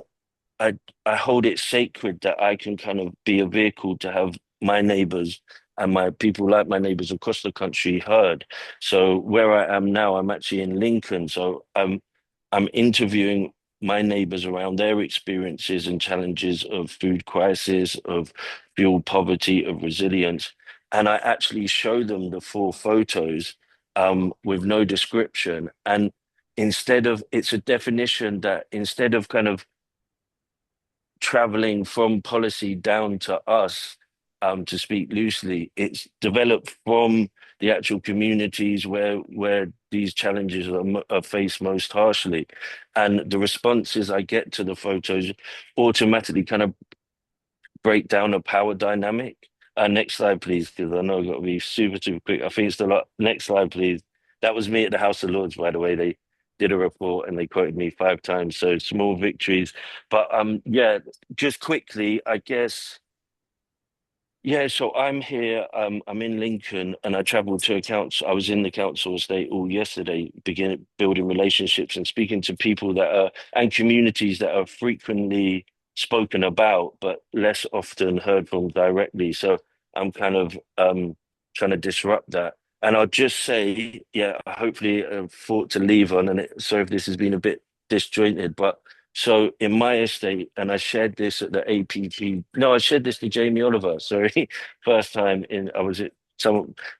I I hold it sacred that I can kind of be a vehicle to have my neighbors and my people like my neighbors across the country heard. So where I am now, I'm actually in Lincoln. So I'm interviewing my neighbors around their experiences and challenges of food crisis, of fuel poverty, of resilience. And I actually show them the 4 photos with no description. And it's a definition that instead of kind of traveling from policy down to us, to speak loosely, it's developed from the actual communities where these challenges are faced most harshly. And the responses I get to the photos automatically kind of break down a power dynamic. Next slide, please, because I know I've got to be super, super quick. I think it's the lot. Next slide, please. That was me at the House of Lords, by the way. They did a report and they quoted me 5 times. So small victories. But yeah, just quickly, I guess. Yeah, so I'm here. I'm in Lincoln, and I travelled to a council. I was in the council estate all yesterday, beginning building relationships and speaking to people that are and communities that are frequently spoken about, but less often heard from directly. So I'm kind of trying to disrupt that. And I'll just say, yeah, hopefully a thought to leave on, and sorry if this has been a bit disjointed, but. So in my estate, and I shared this at the APP. No, I shared this to Jamie Oliver. Sorry, first time I was at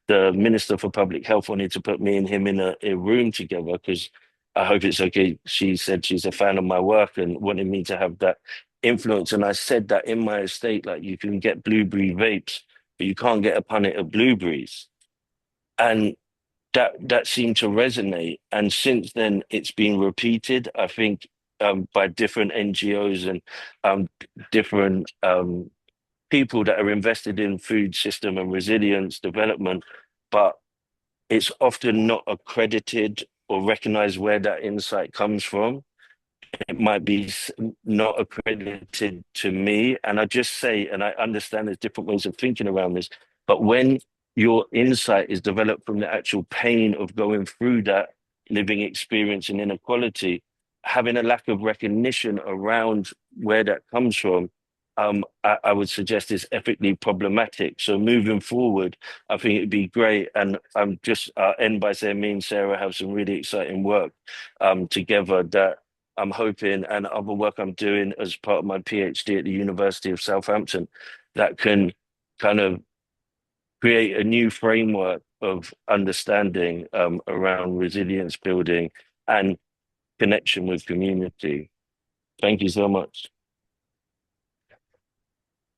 the Minister for Public Health wanted to put me and him in a room together because I hope it's okay. She said she's a fan of my work and wanted me to have that influence. And I said that in my estate, like you can get blueberry vapes, but you can't get a punnet of blueberries. And that seemed to resonate. And since then, it's been repeated, I think, by different NGOs and different people that are invested in food system and resilience development. But it's often not accredited or recognized where that insight comes from. It might be not accredited to me. And I just say, and I understand there's different ways of thinking around this, but when your insight is developed from the actual pain of going through that living experience and inequality, having a lack of recognition around where that comes from, I would suggest is ethically problematic. So moving forward, I think it'd be great. And I'm just end by saying me and Sarah have some really exciting work together that I'm hoping, and other work I'm doing as part of my PhD at the University of Southampton, that can kind of create a new framework of understanding around resilience building and connection with community. Thank you so much.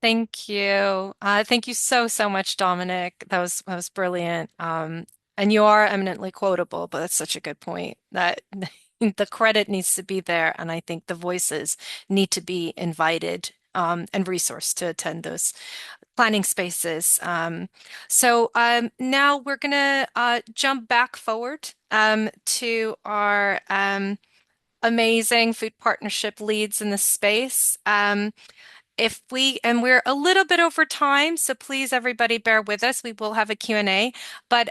Thank you. Thank you so, so much, Dominic. That was brilliant. And you are eminently quotable, but that's such a good point that the credit needs to be there, and I think the voices need to be invited and resourced to attend those planning spaces. So now we're gonna jump back forward to our amazing food partnership leads in the space. And we're a little bit over time, so please everybody bear with us. We will have a Q&A. But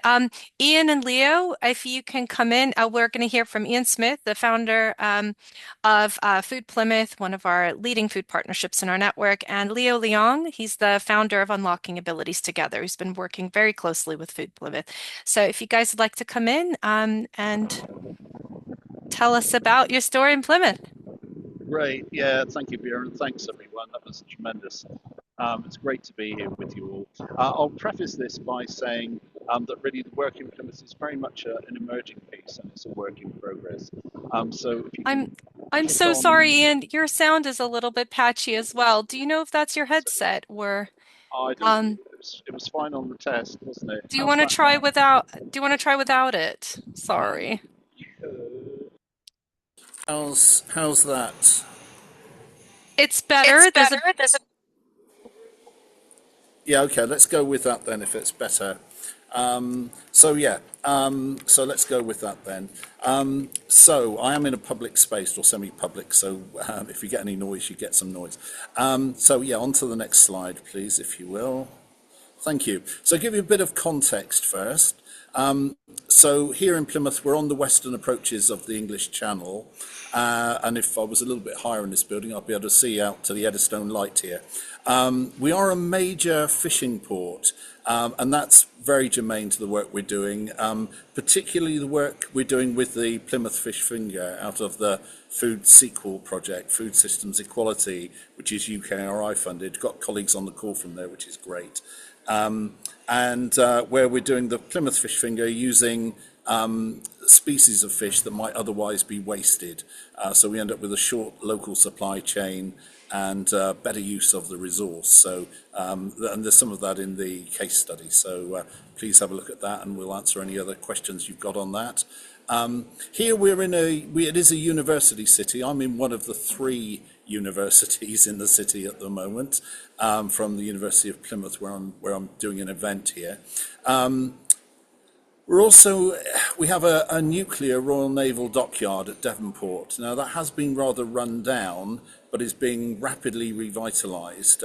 Ian and Leo, if you can come in, we're going to hear from Ian Smith, the founder of Food Plymouth, one of our leading food partnerships in our network, and Leo Leong, he's the founder of Unlocking Abilities Together, who's been working very closely with Food Plymouth. So if you guys would like to come in and tell us about your story in Plymouth. Great. Yeah, thank you, Vera, and thanks, everyone. That was tremendous. It's great to be here with you all. I'll preface this by saying that really the work in Plymouth is very much an emerging piece and it's a work in progress. So if you can I'm click so on, sorry, Ian. Your sound is a little bit patchy as well. Do you know if that's your headset or I don't, it was fine on the test, wasn't it? do you How's want to that try now? without it? Sorry. How's that? It's better. Yeah, okay, let's go with that then if it's better. So let's go with that then. So I am in a public space or semi-public, so if you get any noise, you get some noise. So yeah, on to the next slide, please, if you will. Thank you. So give you a bit of context first. So here in Plymouth, we're on the western approaches of the English Channel. And if I was a little bit higher in this building, I'd be able to see out to the Eddystone Light here. We are a major fishing port, and that's very germane to the work we're doing, particularly the work we're doing with the Plymouth Fish Finger out of the Food Sequel project, Food Systems Equality, which is UKRI funded. Got colleagues on the call from there, which is great. And where we're doing the Plymouth Fish Finger using species of fish that might otherwise be wasted. So we end up with a short local supply chain and better use of the resource. So, and there's some of that in the case study. So please have a look at that, and we'll answer any other questions you've got on that. Here we're in it is a university city. I'm in one of the 3 universities in the city at the moment, from the University of Plymouth, where I'm doing an event here. We have a nuclear Royal Naval dockyard at Devonport. Now that has been rather run down, but is being rapidly revitalised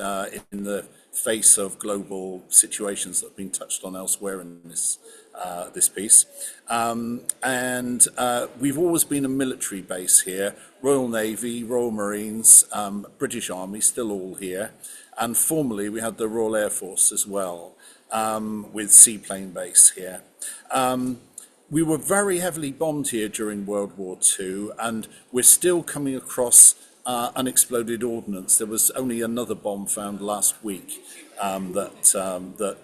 in the face of global situations that have been touched on elsewhere in this piece. We've always been a military base here: Royal Navy, Royal Marines, British Army, still all here, and formerly we had the Royal Air Force as well, with seaplane base here. We were very heavily bombed here during World War II, and we're still coming across unexploded ordnance. There was only another bomb found last week that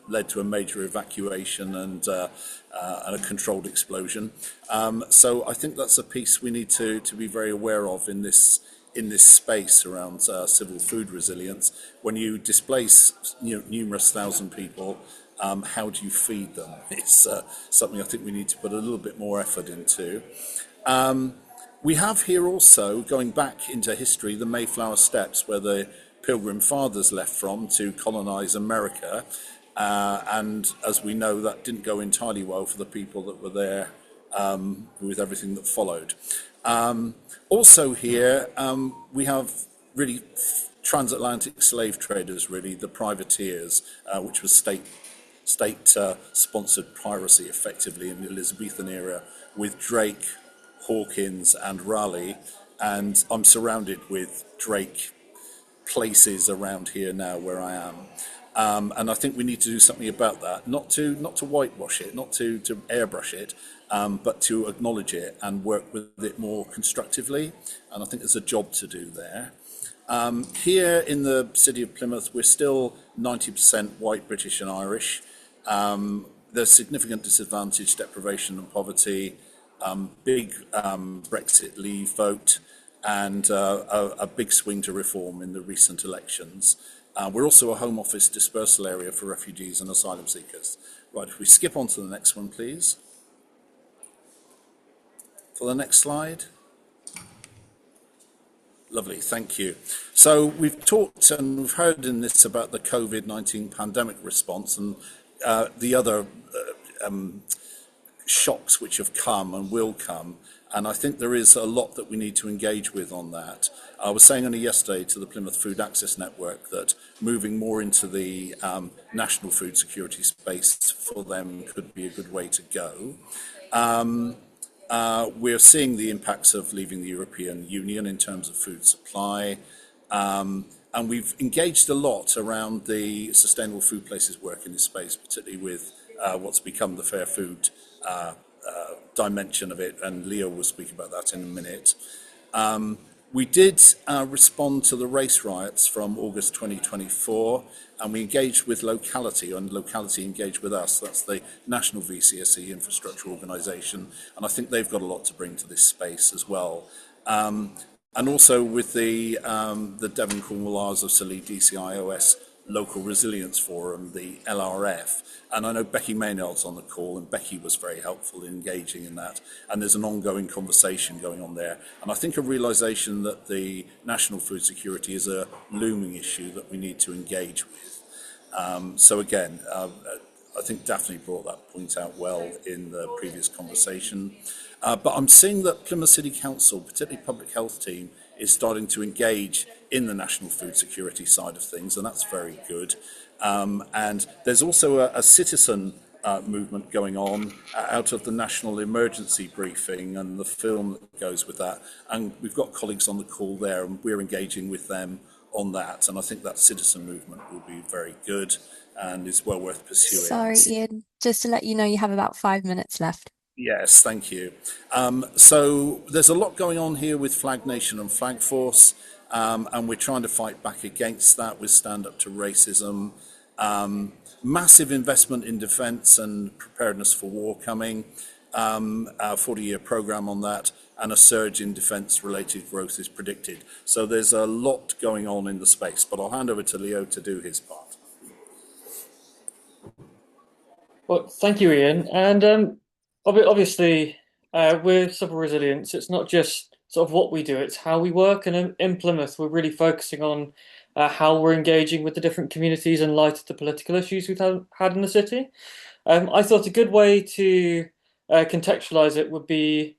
led to a major evacuation and a controlled explosion. So I think that's a piece we need to be very aware of in this space around civil food resilience. When you displace numerous thousand people, how do you feed them? It's something I think we need to put a little bit more effort into. We have here also, going back into history, the Mayflower Steps, where the Pilgrim Fathers left from to colonize America. And as we know, that didn't go entirely well for the people that were there, with everything that followed. Also here, we have really transatlantic slave traders, really, the privateers, which was state-sponsored piracy effectively in the Elizabethan era, with Drake, Hawkins and Raleigh, and I'm surrounded with Drake places around here now where I am. And I think we need to do something about that, not to whitewash it, not to airbrush it, but to acknowledge it and work with it more constructively. And I think there's a job to do there. Here in the city of Plymouth, we're still 90% white, British and Irish. There's significant disadvantage, deprivation and poverty, big Brexit leave vote, and a big swing to reform in the recent elections. We're also a Home Office dispersal area for refugees and asylum seekers. Right, if we skip on to the next one, please. For the next slide. Lovely, thank you. So we've talked and we've heard in this about the COVID-19 pandemic response and the other shocks which have come and will come. And I think there is a lot that we need to engage with on that. I was saying only yesterday to the Plymouth Food Access Network that moving more into the national food security space for them could be a good way to go. We're seeing the impacts of leaving the European Union in terms of food supply. And we've engaged a lot around the sustainable food places work in this space, particularly with what's become the fair food dimension of it, and Leo will speak about that in a minute. We did respond to the race riots from August 2024, and we engaged with locality, and locality engaged with us. That's the National VCSE Infrastructure Organisation, and I think they've got a lot to bring to this space as well. And also with the Devon Cornwall Isles of Scilly DCIOS Local Resilience Forum, the LRF, and I know Becky Maynard's on the call, and Becky was very helpful in engaging in that, and there's an ongoing conversation going on there, and I think a realisation that the national food security is a looming issue that we need to engage with. So again, I think Daphne brought that point out well in the previous conversation, but I'm seeing that Plymouth City Council, particularly Public Health team, is starting to engage in the national food security side of things, and that's very good. And there's also a citizen movement going on out of the national emergency briefing and the film that goes with that. And we've got colleagues on the call there, and we're engaging with them on that. And I think that citizen movement will be very good and is well worth pursuing. Sorry, Ian, just to let you know, you have about 5 minutes left. Yes, thank you. So there's a lot going on here with Flag Nation and Flag Force, and we're trying to fight back against that with Stand Up to Racism. massive investment in defence and preparedness for war coming, our 40-year programme on that, and a surge in defence-related growth is predicted. So there's a lot going on in the space, but I'll hand over to Leo to do his part. Well, thank you, Ian. And obviously, with civil resilience, it's not just sort of what we do, it's how we work. And in Plymouth, we're really focusing on how we're engaging with the different communities in light of the political issues we've had in the city. I thought a good way to contextualize it would be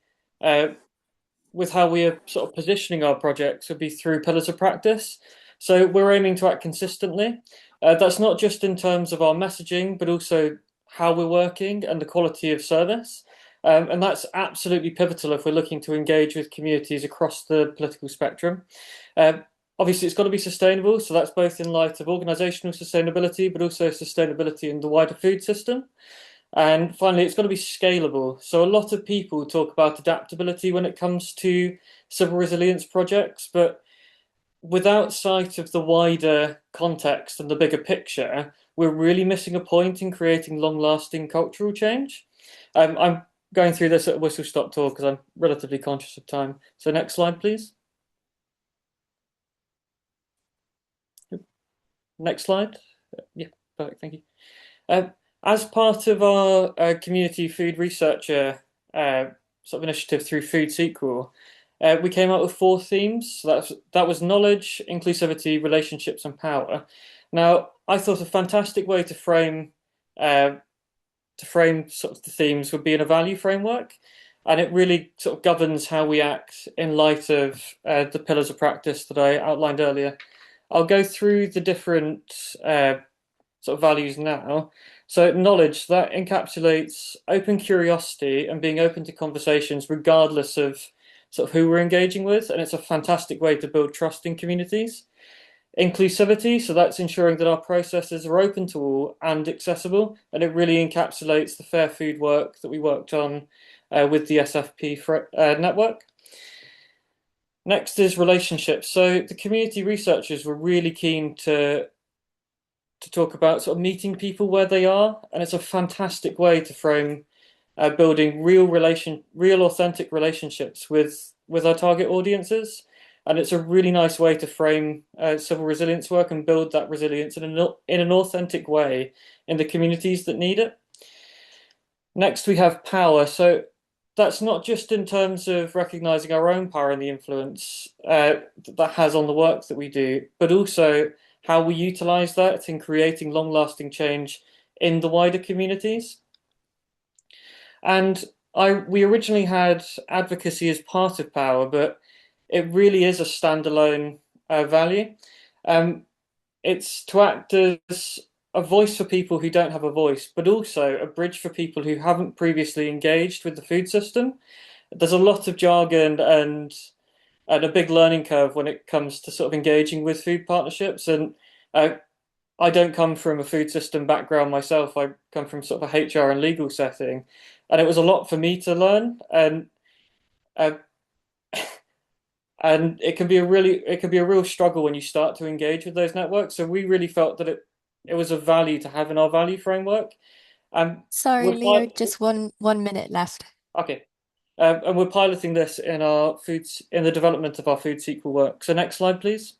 with how we are sort of positioning our projects would be through pillars of practice. So we're aiming to act consistently. That's not just in terms of our messaging, but also how we're working and the quality of service. And that's absolutely pivotal if we're looking to engage with communities across the political spectrum. Obviously, it's got to be sustainable. So that's both in light of organizational sustainability, but also sustainability in the wider food system. And finally, it's got to be scalable. So a lot of people talk about adaptability when it comes to civil resilience projects, but without sight of the wider context and the bigger picture, we're really missing a point in creating long-lasting cultural change. I'm going through this at a whistle-stop tour because I'm relatively conscious of time. So next slide, please. Next slide. Yeah, perfect, thank you. As part of our community food researcher sort of initiative through Food Sequel, we came up with 4 themes. So that was knowledge, inclusivity, relationships, and power. Now, I thought a fantastic way to frame sort of the themes would be in a value framework, and it really sort of governs how we act in light of the pillars of practice that I outlined earlier. I'll go through the different sort of values now. So knowledge, that encapsulates open curiosity and being open to conversations regardless of sort of who we're engaging with, and it's a fantastic way to build trust in communities. Inclusivity, so that's ensuring that our processes are open to all and accessible, and it really encapsulates the fair food work that we worked on with the SFP network. Next is relationships. So the community researchers were really keen to talk about sort of meeting people where they are, and it's a fantastic way to frame building real authentic relationships with our target audiences, and it's a really nice way to frame civil resilience work and build that resilience in an authentic way in the communities that need it. Next, we have power. So that's not just in terms of recognizing our own power and the influence that has on the work that we do, but also how we utilize that in creating long-lasting change in the wider communities. And we originally had advocacy as part of power, but it really is a standalone value. It's to act as a voice for people who don't have a voice, but also a bridge for people who haven't previously engaged with the food system. There's a lot of jargon and a big learning curve when it comes to sort of engaging with food partnerships. And I don't come from a food system background myself. I come from sort of a HR and legal setting, and it was a lot for me to learn. Uh, and it can be a real struggle when you start to engage with those networks. So we really felt that it was of value to have in our value framework. Sorry, Leo, just one minute left. Okay. And we're piloting this in the development of our Food Sequel work. So next slide, please.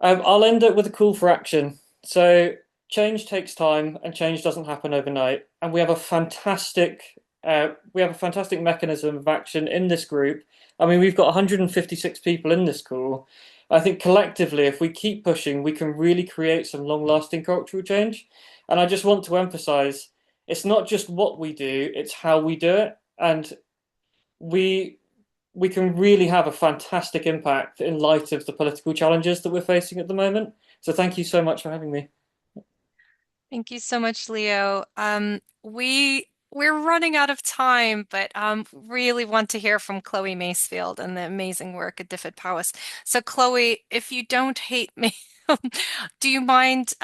I'll end it with a call for action. So change takes time, and change doesn't happen overnight. And we have a fantastic mechanism of action in this group. I mean, we've got 156 people in this call. I think collectively, if we keep pushing, we can really create some long-lasting cultural change. And I just want to emphasize, it's not just what we do, it's how we do it. And we can really have a fantastic impact in light of the political challenges that we're facing at the moment. So thank you so much for having me. Thank you so much, Leo. We're running out of time, but really want to hear from Chloe Macefield and the amazing work at Diffid Powys. So Chloe, if you don't hate me, do you mind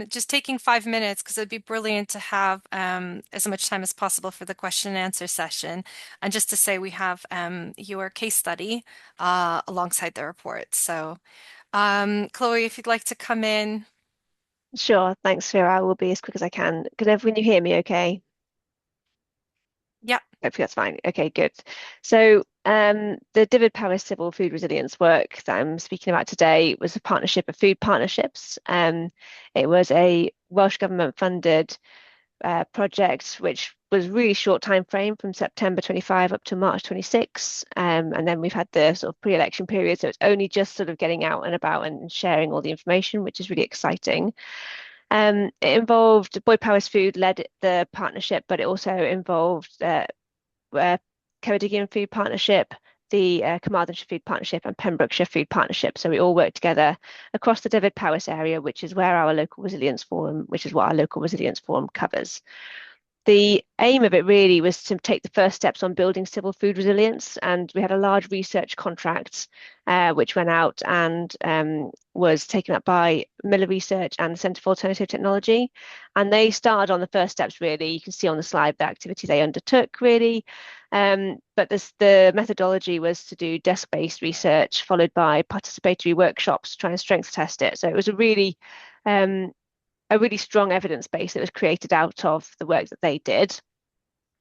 just taking 5 minutes, because it'd be brilliant to have as much time as possible for the question and answer session, and just to say we have your case study alongside the report. So Chloe, if you'd like to come in. Sure, thanks, Vera. I will be as quick as I can. Can everyone hear me okay? Yep. Hopefully that's fine. Okay, good. So the David Powis Civil Food Resilience work that I'm speaking about today was a partnership of food partnerships. It was a Welsh government funded project, which was really short time frame from September 25 up to March 26. And then we've had the sort of pre-election period, so it's only just sort of getting out and about and sharing all the information, which is really exciting. It involved Boyd Powis Food led the partnership, but it also involved Ceredigion Food Partnership, the Carmarthenshire Food Partnership, and Pembrokeshire Food Partnership. So we all work together across the David Powis area, which is where our local resilience forum, which is what our local resilience forum covers. The aim of it really was to take the first steps on building civil food resilience, and we had a large research contract which went out and was taken up by Miller Research and the Centre for Alternative Technology, and they started on the first steps really. You can see on the slide the activity they undertook really, but the methodology was to do desk-based research followed by participatory workshops to try and strength test it. So it was a really strong evidence base that was created out of the work that they did.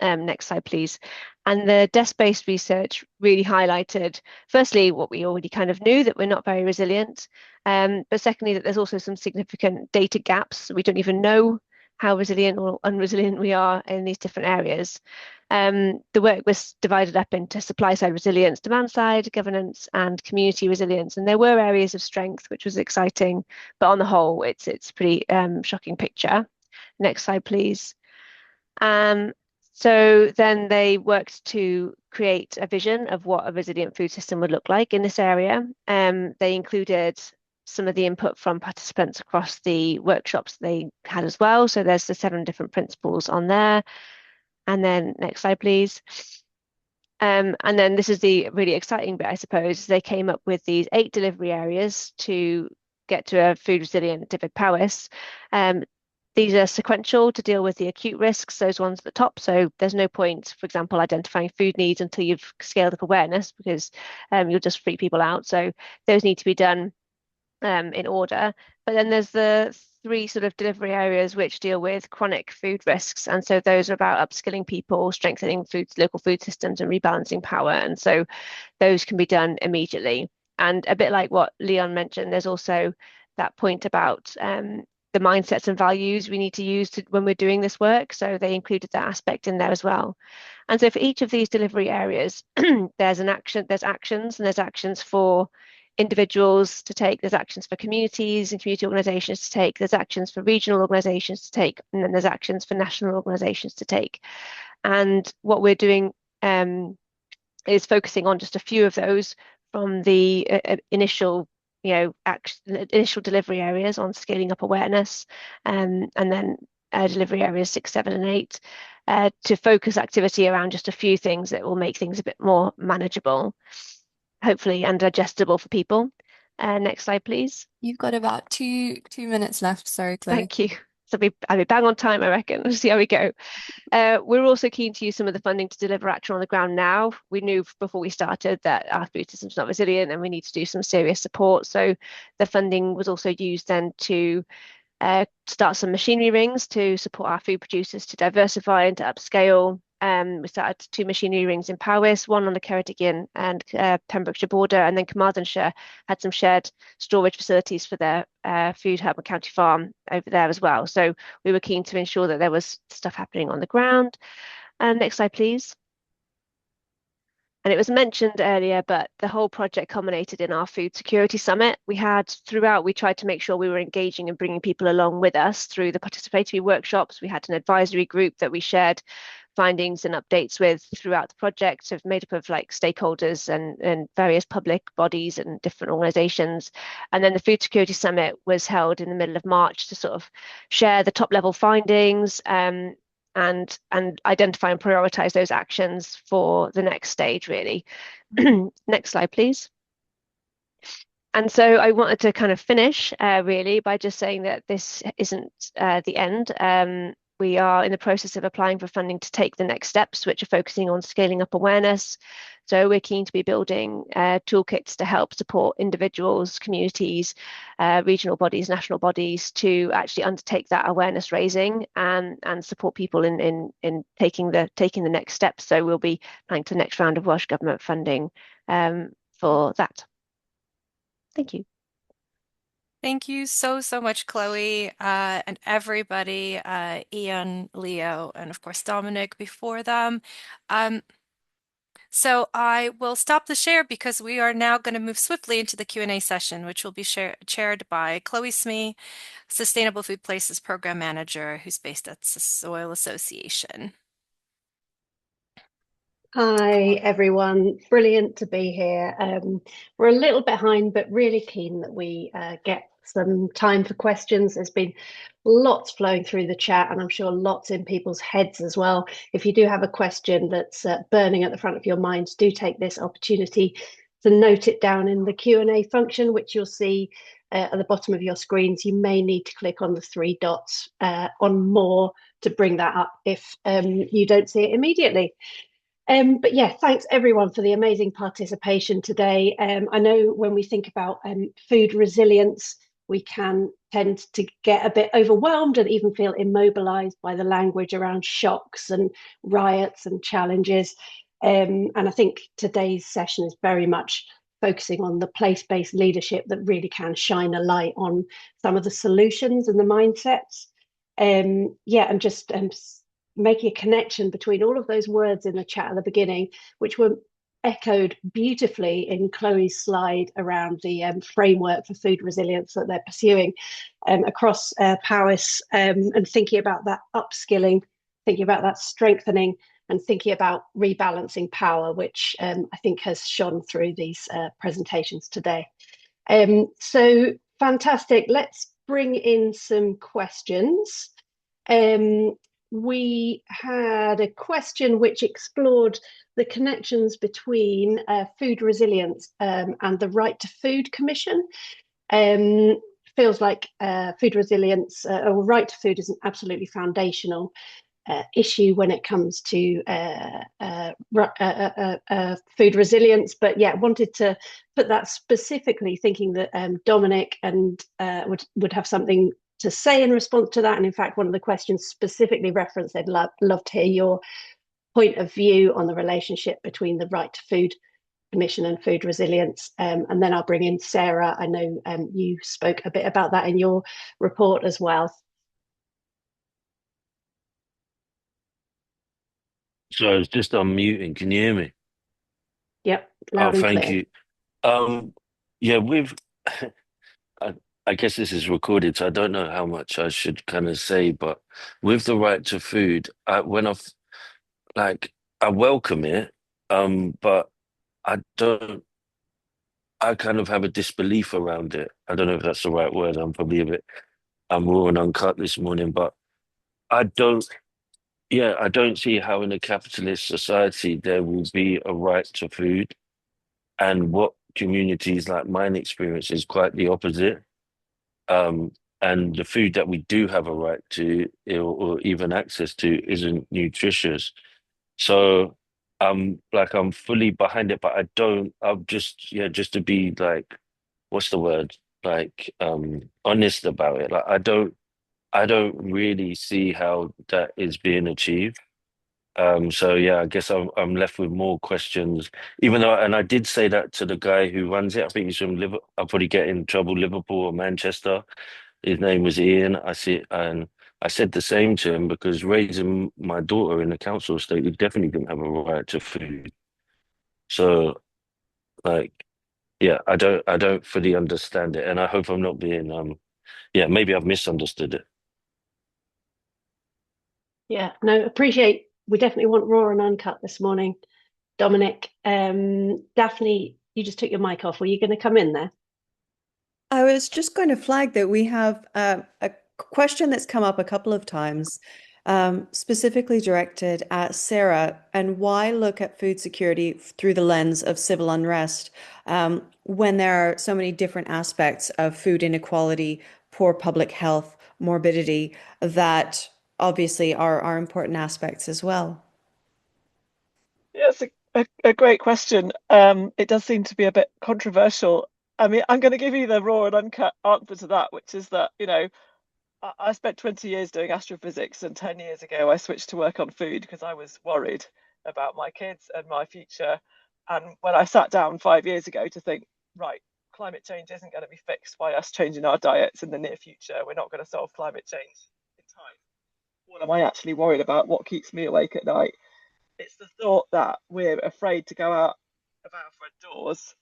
Next slide, please. And the desk-based research really highlighted, firstly, what we already kind of knew, that we're not very resilient, but secondly, that there's also some significant data gaps. We don't even know how resilient or unresilient we are in these different areas. The work was divided up into supply side resilience, demand side, governance, and community resilience. And there were areas of strength, which was exciting, but on the whole, it's a pretty shocking picture. Next slide, please. So then they worked to create a vision of what a resilient food system would look like in this area. They included some of the input from participants across the workshops they had as well. So there's the 7 different principles on there. And then next slide, please. And then this is the really exciting bit, I suppose. They came up with these 8 delivery areas to get to a food resilient David Powis. These are sequential to deal with the acute risks, those ones at the top. So there's no point, for example, identifying food needs until you've scaled up awareness, because you'll just freak people out. So those need to be done in order. But then there's the 3 sort of delivery areas which deal with chronic food risks. And so those are about upskilling people, strengthening local food systems, and rebalancing power. And so those can be done immediately. And a bit like what Leon mentioned, there's also that point about the mindsets and values we need to use when we're doing this work. So they included that aspect in there as well. And so for each of these delivery areas, there's actions, and there's actions for individuals to take, there's actions for communities and community organizations to take, there's actions for regional organizations to take, and then there's actions for national organizations to take. And what we're doing is focusing on just a few of those from the initial initial delivery areas on scaling up awareness, and then delivery areas 6, 7, and 8 to focus activity around just a few things that will make things a bit more manageable, hopefully, and digestible for people. Next slide, please. You've got about two minutes left. Sorry, Chloe. Thank you. So I'll be bang on time, I reckon. We'll see how we go. We're also keen to use some of the funding to deliver action on the ground now. We knew before we started that our food system's not resilient and we need to do some serious support. So the funding was also used then to start some machinery rings to support our food producers to diversify and to upscale. We started 2 machinery rings in Powis, 1 on the Ceredigion and Pembrokeshire border, and then Carmarthenshire had some shared storage facilities for their food hub and county farm over there as well. So we were keen to ensure that there was stuff happening on the ground. Next slide, please. And it was mentioned earlier, but the whole project culminated in our food security summit. We tried to make sure we were engaging and bringing people along with us through the participatory workshops. We had an advisory group that we shared findings and updates with throughout the project, so made up of like stakeholders and various public bodies and different organizations. And then the Food Security Summit was held in the middle of March to sort of share the top level findings and identify and prioritize those actions for the next stage, really. Next slide, please. And so I wanted to kind of finish really by just saying that this isn't the end. we are in the process of applying for funding to take the next steps, which are focusing on scaling up awareness. So we're keen to be building toolkits to help support individuals, communities, regional bodies, national bodies to actually undertake that awareness raising and support people in taking the next steps. So we'll be planning to the next round of Welsh Government funding for that. Thank you. Thank you so much, Chloe, and everybody, Ian, Leo, and of course Dominic before them. So I will stop the share because we are now going to move swiftly into the Q&A session, which will be chaired by Chloe Smee, Sustainable Food Places Program Manager, who's based at the Soil Association. Hi, everyone. Brilliant to be here. We're a little behind, but really keen that we get some time for questions. There's been lots flowing through the chat, and I'm sure lots in people's heads as well. If you do have a question that's burning at the front of your mind, do take this opportunity to note it down in the Q&A function, which you'll see at the bottom of your screens. You may need to click on the three dots on more to bring that up if you don't see it immediately. But yeah, thanks everyone for the amazing participation today. I know when we think about food resilience, we can tend to get a bit overwhelmed and even feel immobilized by the language around shocks and riots and challenges. And I think today's session is very much focusing on the place-based leadership that really can shine a light on some of the solutions and the mindsets. Yeah, and just making a connection between all of those words in the chat at the beginning, which were echoed beautifully in Chloe's slide around the framework for food resilience that they're pursuing across Powys, and thinking about that upskilling, thinking about that strengthening, and thinking about rebalancing power, which I think has shone through these presentations today. So fantastic. Let's bring in some questions. We had a question which explored the connections between food resilience and the Right to Food Commission. Feels like food resilience or right to food is an absolutely foundational issue when it comes to food resilience. But yeah, wanted to put that specifically, thinking that Dominic and would have something to say in response to that. And in fact, one of the questions specifically referenced, they'd love to hear your point of view on the relationship between the Right to Food Commission and food resilience. And then I'll bring in Sarah. I know you spoke a bit about that in your report as well. So I was just unmuting. Can you hear me? Yep, loud and thank clear. you. Yeah, I guess this is recorded, so I don't know how much I should kind of say, but with the right to food, I welcome it, but I kind of have a disbelief around it. I don't know if that's the right word. I'm raw and uncut this morning, but I don't, I don't see how in a capitalist society there will be a right to food, and what communities like mine experience is quite the opposite. And the food that we do have a right to or even access to isn't nutritious. So I'm fully behind it, but I'm just to be like, what's the word? Like honest about it. Like I don't really see how that is being achieved. So yeah, I guess I'm left with more questions, even though, and I did say that to the guy who runs it. I think he's from Liverpool. I'll probably get in trouble, Liverpool or Manchester. His name was Ian. I said the same to him because raising my daughter in a council estate, we definitely didn't have a right to food. So like, yeah, I don't fully understand it, and I hope I'm not being maybe I've misunderstood it. Yeah, no, appreciate. We definitely want raw and uncut this morning, Dominic. Daphne, you just took your mic off. Were you going to come in there? I was just going to flag that we have a question that's come up a couple of times, specifically directed at Sarah, and why look at food security through the lens of civil unrest when there are so many different aspects of food inequality, poor public health, morbidity that obviously are important aspects as well. Yeah, it's a great question. It does seem to be a bit controversial. I mean, I'm going to give you the raw and uncut answer to that, which is that, I spent 20 years doing astrophysics, and 10 years ago I switched to work on food because I was worried about my kids and my future. And when I sat down 5 years ago to think, right, climate change isn't going to be fixed by us changing our diets in the near future. We're not going to solve climate change in time. What am I actually worried about? What keeps me awake at night? It's the thought that we're afraid to go out of our front doors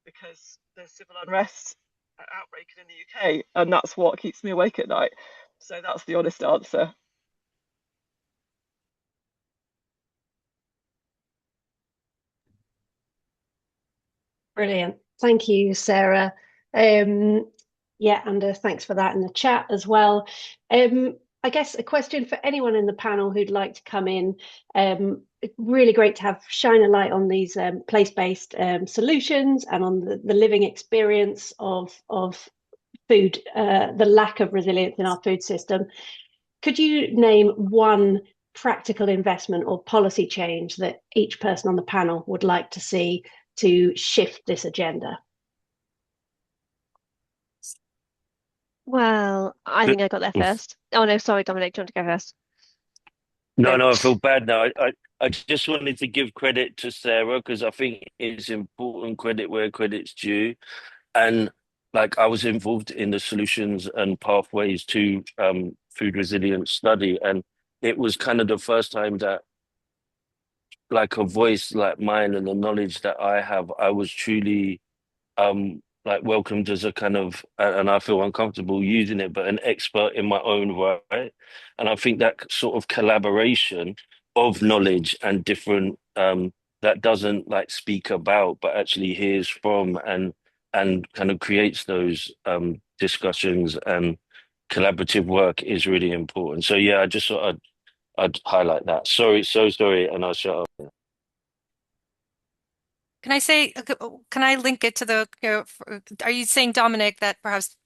because there's civil unrest outbreaking in the UK, and that's what keeps me awake at night. So that's the honest answer. Brilliant. Thank you, Sarah. Yeah, and thanks for that in the chat as well. I guess a question for anyone in the panel who'd like to come in. Really great to have shine a light on these place-based solutions and on the living experience of food, the lack of resilience in our food system. Could you name one practical investment or policy change that each person on the panel would like to see to shift this agenda? Well, I think I got there first. Oh no, sorry, Dominic, do you want to go first? No, I feel bad now. I just wanted to give credit to Sarah because I think it's important credit where credit's due. And like I was involved in the solutions and pathways to food resilience study. And it was kind of the first time that like a voice like mine and the knowledge that I have, I was truly like welcomed as a kind of and I feel uncomfortable using it, but an expert in my own right. And I think that sort of collaboration of knowledge and different that doesn't like speak about but actually hears from and kind of creates those discussions and collaborative work is really important. So yeah, I just thought I'd highlight that. Sorry, so sorry, and I'll shut up. Can I link it to are you saying, Dominic, that perhaps,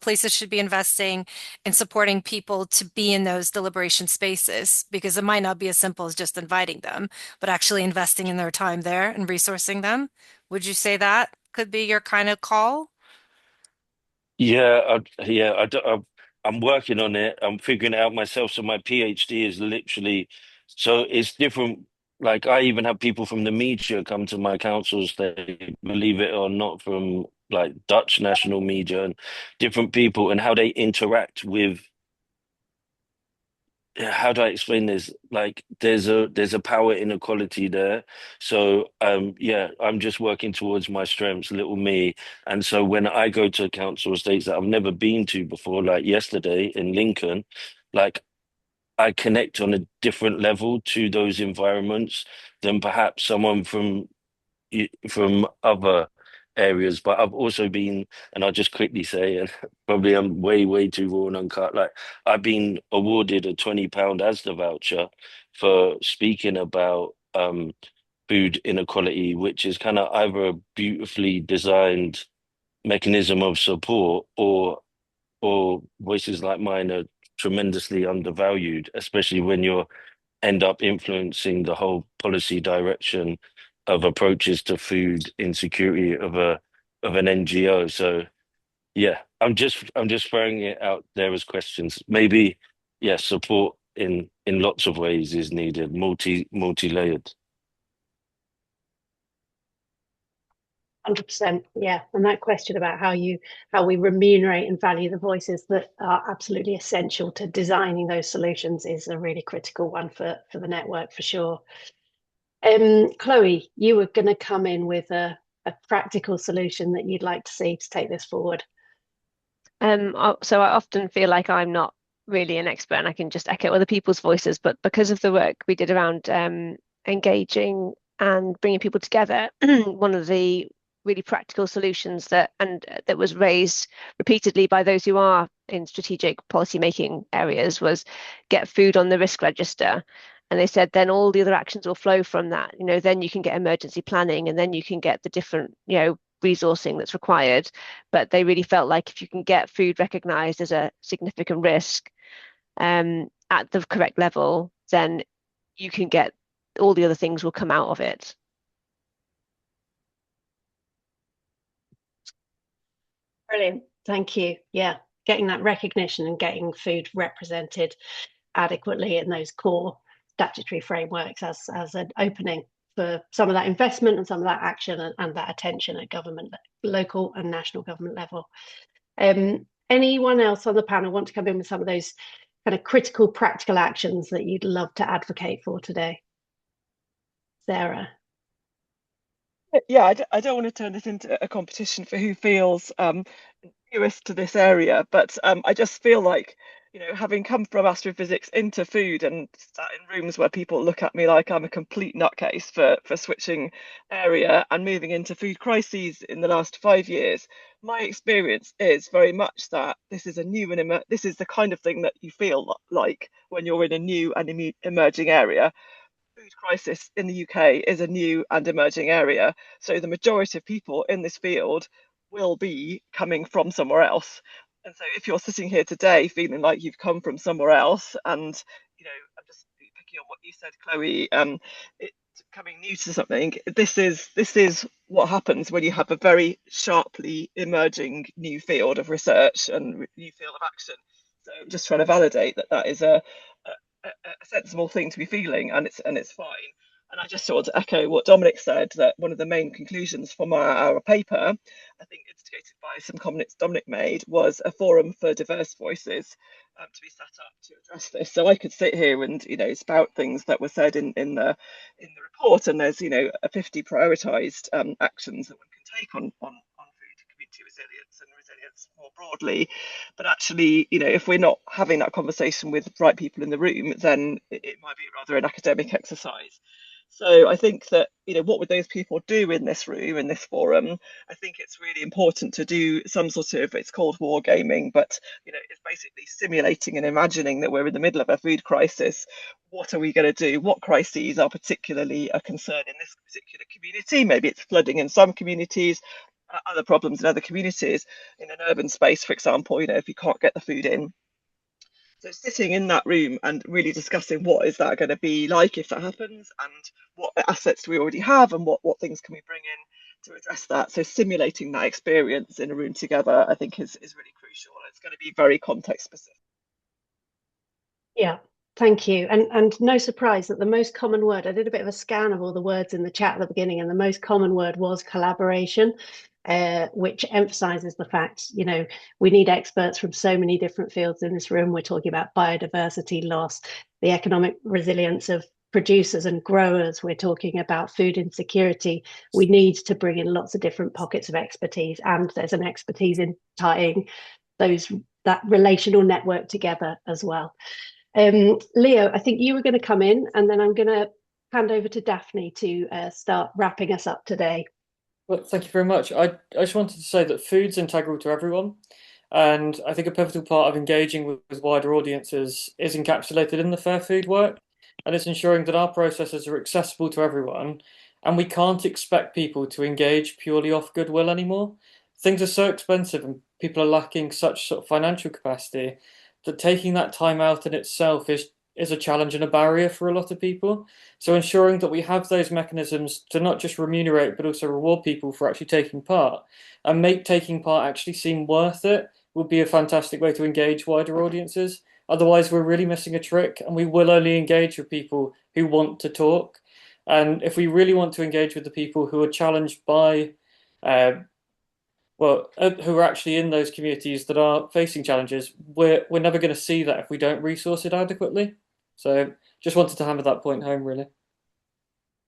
places should be investing in supporting people to be in those deliberation spaces? Because it might not be as simple as just inviting them, but actually investing in their time there and resourcing them. Would you say that could be your kind of call? I'm working on it. I'm figuring it out myself. So my PhD is literally, so it's different. Like I even have people from the media come to my councils, they believe it or not, from like Dutch national media and different people and how they interact with, how do I explain this? Like there's a power inequality there. So yeah, I'm just working towards my strengths, little me. And so when I go to council estates that I've never been to before, like yesterday in Lincoln, like I connect on a different level to those environments than perhaps someone from other areas. But I've also been, and I'll just quickly say, and probably I'm way too raw and uncut. Like I've been awarded a £20 ASDA voucher for speaking about food inequality, which is kind of either a beautifully designed mechanism of support or voices like mine are tremendously undervalued, especially when you end up influencing the whole policy direction of approaches to food insecurity of an NGO. So yeah, I'm just throwing it out there as questions. Maybe yeah, support in lots of ways is needed, multi-layered. 100%, yeah. And that question about how we remunerate and value the voices that are absolutely essential to designing those solutions is a really critical one for the network for sure. Chloe, you were going to come in with a practical solution that you'd like to see to take this forward. So I often feel like I'm not really an expert and I can just echo other people's voices, but because of the work we did around engaging and bringing people together, one of the really practical solutions that was raised repeatedly by those who are in strategic policy making areas was get food on the risk register. And they said then all the other actions will flow from that. Then you can get emergency planning and then you can get the different, resourcing that's required. But they really felt like if you can get food recognized as a significant risk, at the correct level, then you can get all the other things will come out of it. Brilliant. Thank you. Yeah, getting that recognition and getting food represented adequately in those core statutory frameworks as an opening for some of that investment and some of that action and that attention at government, local and national government level. Anyone else on the panel want to come in with some of those kind of critical practical actions that you'd love to advocate for today? Sarah? Yeah, I don't want to turn this into a competition for who feels newest to this area, but I just feel like, having come from astrophysics into food and sat in rooms where people look at me like I'm a complete nutcase for switching area and moving into food crises in the last 5 years, my experience is very much that this is a new and this is the kind of thing that you feel like when you're in a new and emerging area. Food crisis in the UK is a new and emerging area. So the majority of people in this field will be coming from somewhere else. And so if you're sitting here today feeling like you've come from somewhere else, and I'm just picking on what you said, Chloe, it's coming new to something. This is what happens when you have a very sharply emerging new field of research and new field of action. So I'm just trying to validate that is a sensible thing to be feeling, and it's fine. And I just sort of echo what Dominic said, that one of the main conclusions from our paper, I think instigated by some comments Dominic made, was a forum for diverse voices to be set up to address this. So I could sit here and spout things that were said in the report, and there's 50 prioritised actions that one can take on food community resilience and resilience more broadly. But actually, if we're not having that conversation with the right people in the room, then it might be rather an academic exercise. So I think that, what would those people do in this room, in this forum? I think it's really important to do some sort of, it's called wargaming, but, it's basically simulating and imagining that we're in the middle of a food crisis. What are we going to do? What crises are particularly a concern in this particular community? Maybe it's flooding in some communities, other problems in other communities. In an urban space, for example, if you can't get the food in. So sitting in that room and really discussing what is that going to be like if that happens, and what assets do we already have, and what things can we bring in to address that. So simulating that experience in a room together, I think is really crucial. It's going to be very context specific. Yeah, thank you. And no surprise that the most common word, I did a bit of a scan of all the words in the chat at the beginning, and the most common word was collaboration, which emphasizes the fact, we need experts from so many different fields in this room. We're talking about biodiversity loss, the economic resilience of producers and growers. We're talking about food insecurity. We need to bring in lots of different pockets of expertise, and there's an expertise in tying that relational network together as well. Leo, I think you were going to come in, and then I'm going to hand over to Daphne to start wrapping us up today. Well, thank you very much. I just wanted to say that food's integral to everyone, and I think a pivotal part of engaging with wider audiences is encapsulated in the fair food work, and it's ensuring that our processes are accessible to everyone, and we can't expect people to engage purely off goodwill anymore. Things are so expensive, and people are lacking such sort of financial capacity that taking that time out in itself is a challenge and a barrier for a lot of people. So ensuring that we have those mechanisms to not just remunerate but also reward people for actually taking part and make taking part actually seem worth it would be a fantastic way to engage wider audiences. Otherwise, we're really missing a trick, and we will only engage with people who want to talk. And if we really want to engage with the people who are challenged by who are actually in those communities that are facing challenges, we're never going to see that if we don't resource it adequately. So just wanted to hammer that point home, really.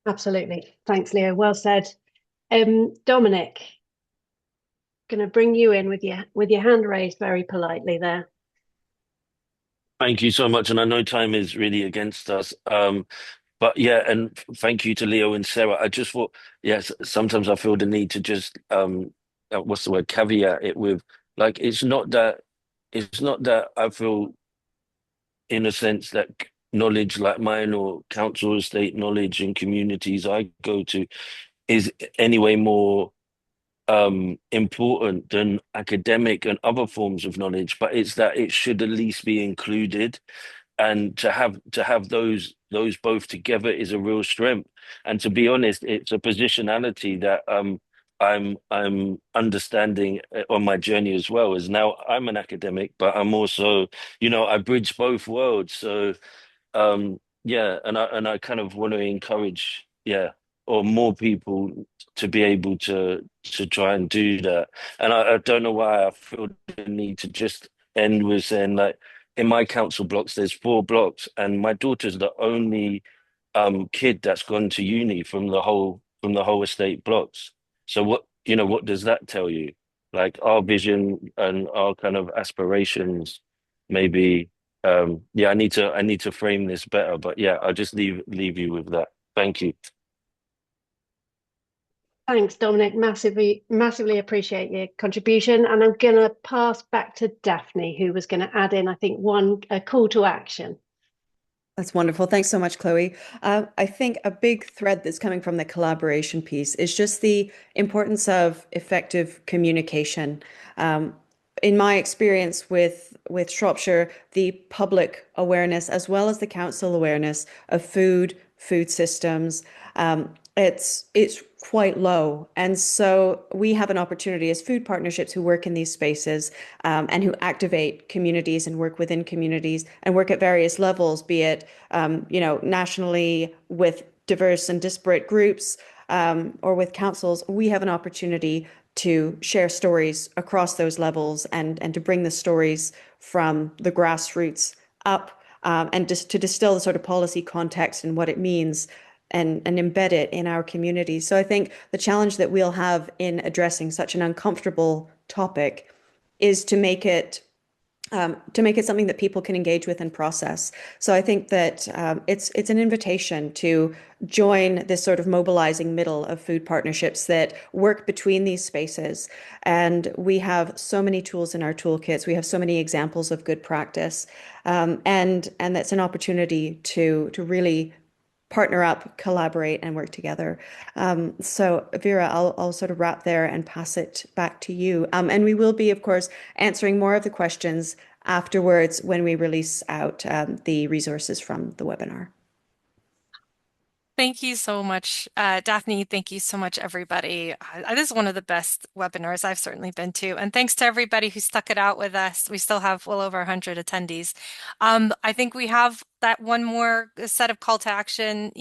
Absolutely. Thanks, Leo. Well said. Dominic, going to bring you in with your hand raised very politely there. Thank you so much. And I know time is really against us. But yeah, and thank you to Leo and Sarah. I just thought, yes, sometimes I feel the need to just what's the word, caveat it with, like, it's not that I feel, in a sense, that knowledge like mine or council estate knowledge and communities I go to is anyway more important than academic and other forms of knowledge, but it's that it should at least be included, and to have those both together is a real strength. And to be honest, it's a positionality that I'm understanding on my journey as well. As now I'm an academic, but I'm also, I bridge both worlds. So yeah, and I kind of want to encourage, yeah, or more people to be able to try and do that. And I don't know why I feel the need to just end with saying, like, in my council blocks there's 4 blocks, and my daughter's the only kid that's gone to uni from the whole estate blocks. So what does that tell you? Like, our vision and our kind of aspirations, maybe. Yeah, I need to frame this better, but yeah, I'll just leave you with that. Thank you. Thanks, Dominic. Massively appreciate your contribution. And I'm going to pass back to Daphne, who was going to add in, I think, a call to action. That's wonderful. Thanks so much, Chloe. I think a big thread that's coming from the collaboration piece is just the importance of effective communication. In my experience with Shropshire, the public awareness as well as the council awareness of food systems, it's quite low. And so we have an opportunity as food partnerships who work in these spaces, and who activate communities and work within communities and work at various levels, be it nationally with diverse and disparate groups, or with councils. We have an opportunity to share stories across those levels, and to bring the stories from the grassroots up, and just to distill the sort of policy context and what it means, and embed it in our communities. So I think the challenge that we'll have in addressing such an uncomfortable topic is to make it something that people can engage with and process. So I think that it's an invitation to join this sort of mobilizing middle of food partnerships that work between these spaces. And we have so many tools in our toolkits. We have so many examples of good practice, and that's an opportunity to really partner up, collaborate, and work together. So Vera, I'll sort of wrap there and pass it back to you. And we will be, of course, answering more of the questions afterwards when we release out the resources from the webinar. Thank you so much, Daphne. Thank you so much, everybody. This is one of the best webinars I've certainly been to. And thanks to everybody who stuck it out with us. We still have well over 100 attendees. I think we have that one more set of call to action.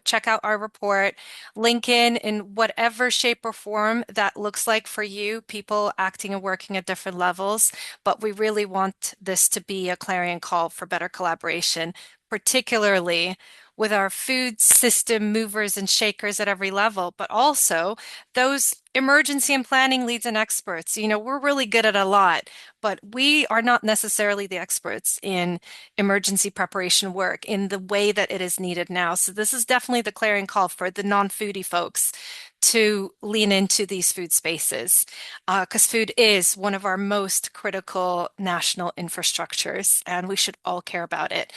Check out our report, link in whatever shape or form that looks like for you, people acting and working at different levels. But we really want this to be a clarion call for better collaboration, particularly with our food system movers and shakers at every level, but also those emergency and planning leads and experts. We're really good at a lot, but we are not necessarily the experts in emergency preparation work in the way that it is needed now. So this is definitely the clarion call for the non-foodie folks to lean into these food spaces, because food is one of our most critical national infrastructures, and we should all care about it.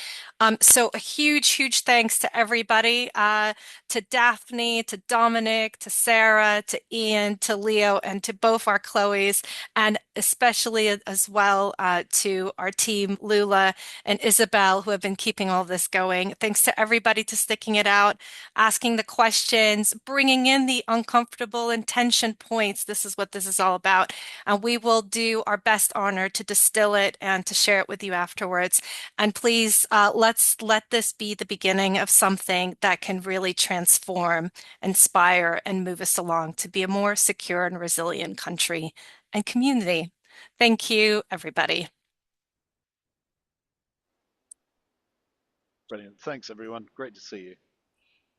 So a huge, huge thanks to everybody, to Daphne, to Dominic, to Sarah, to Ian, to Leo, and to both our Chloes, and especially as well to our team, Lula and Isabel, who have been keeping all this going. Thanks to everybody to sticking it out, asking the questions, bringing in the uncomfortable and tension points. This is what this is all about. And we will do our best honor to distill it and to share it with you afterwards. And please, let's let this be the beginning of something that can really transform, inspire, and move us along to be a more secure and resilient country and community. Thank you, everybody. Brilliant. Thanks, everyone. Great to see you.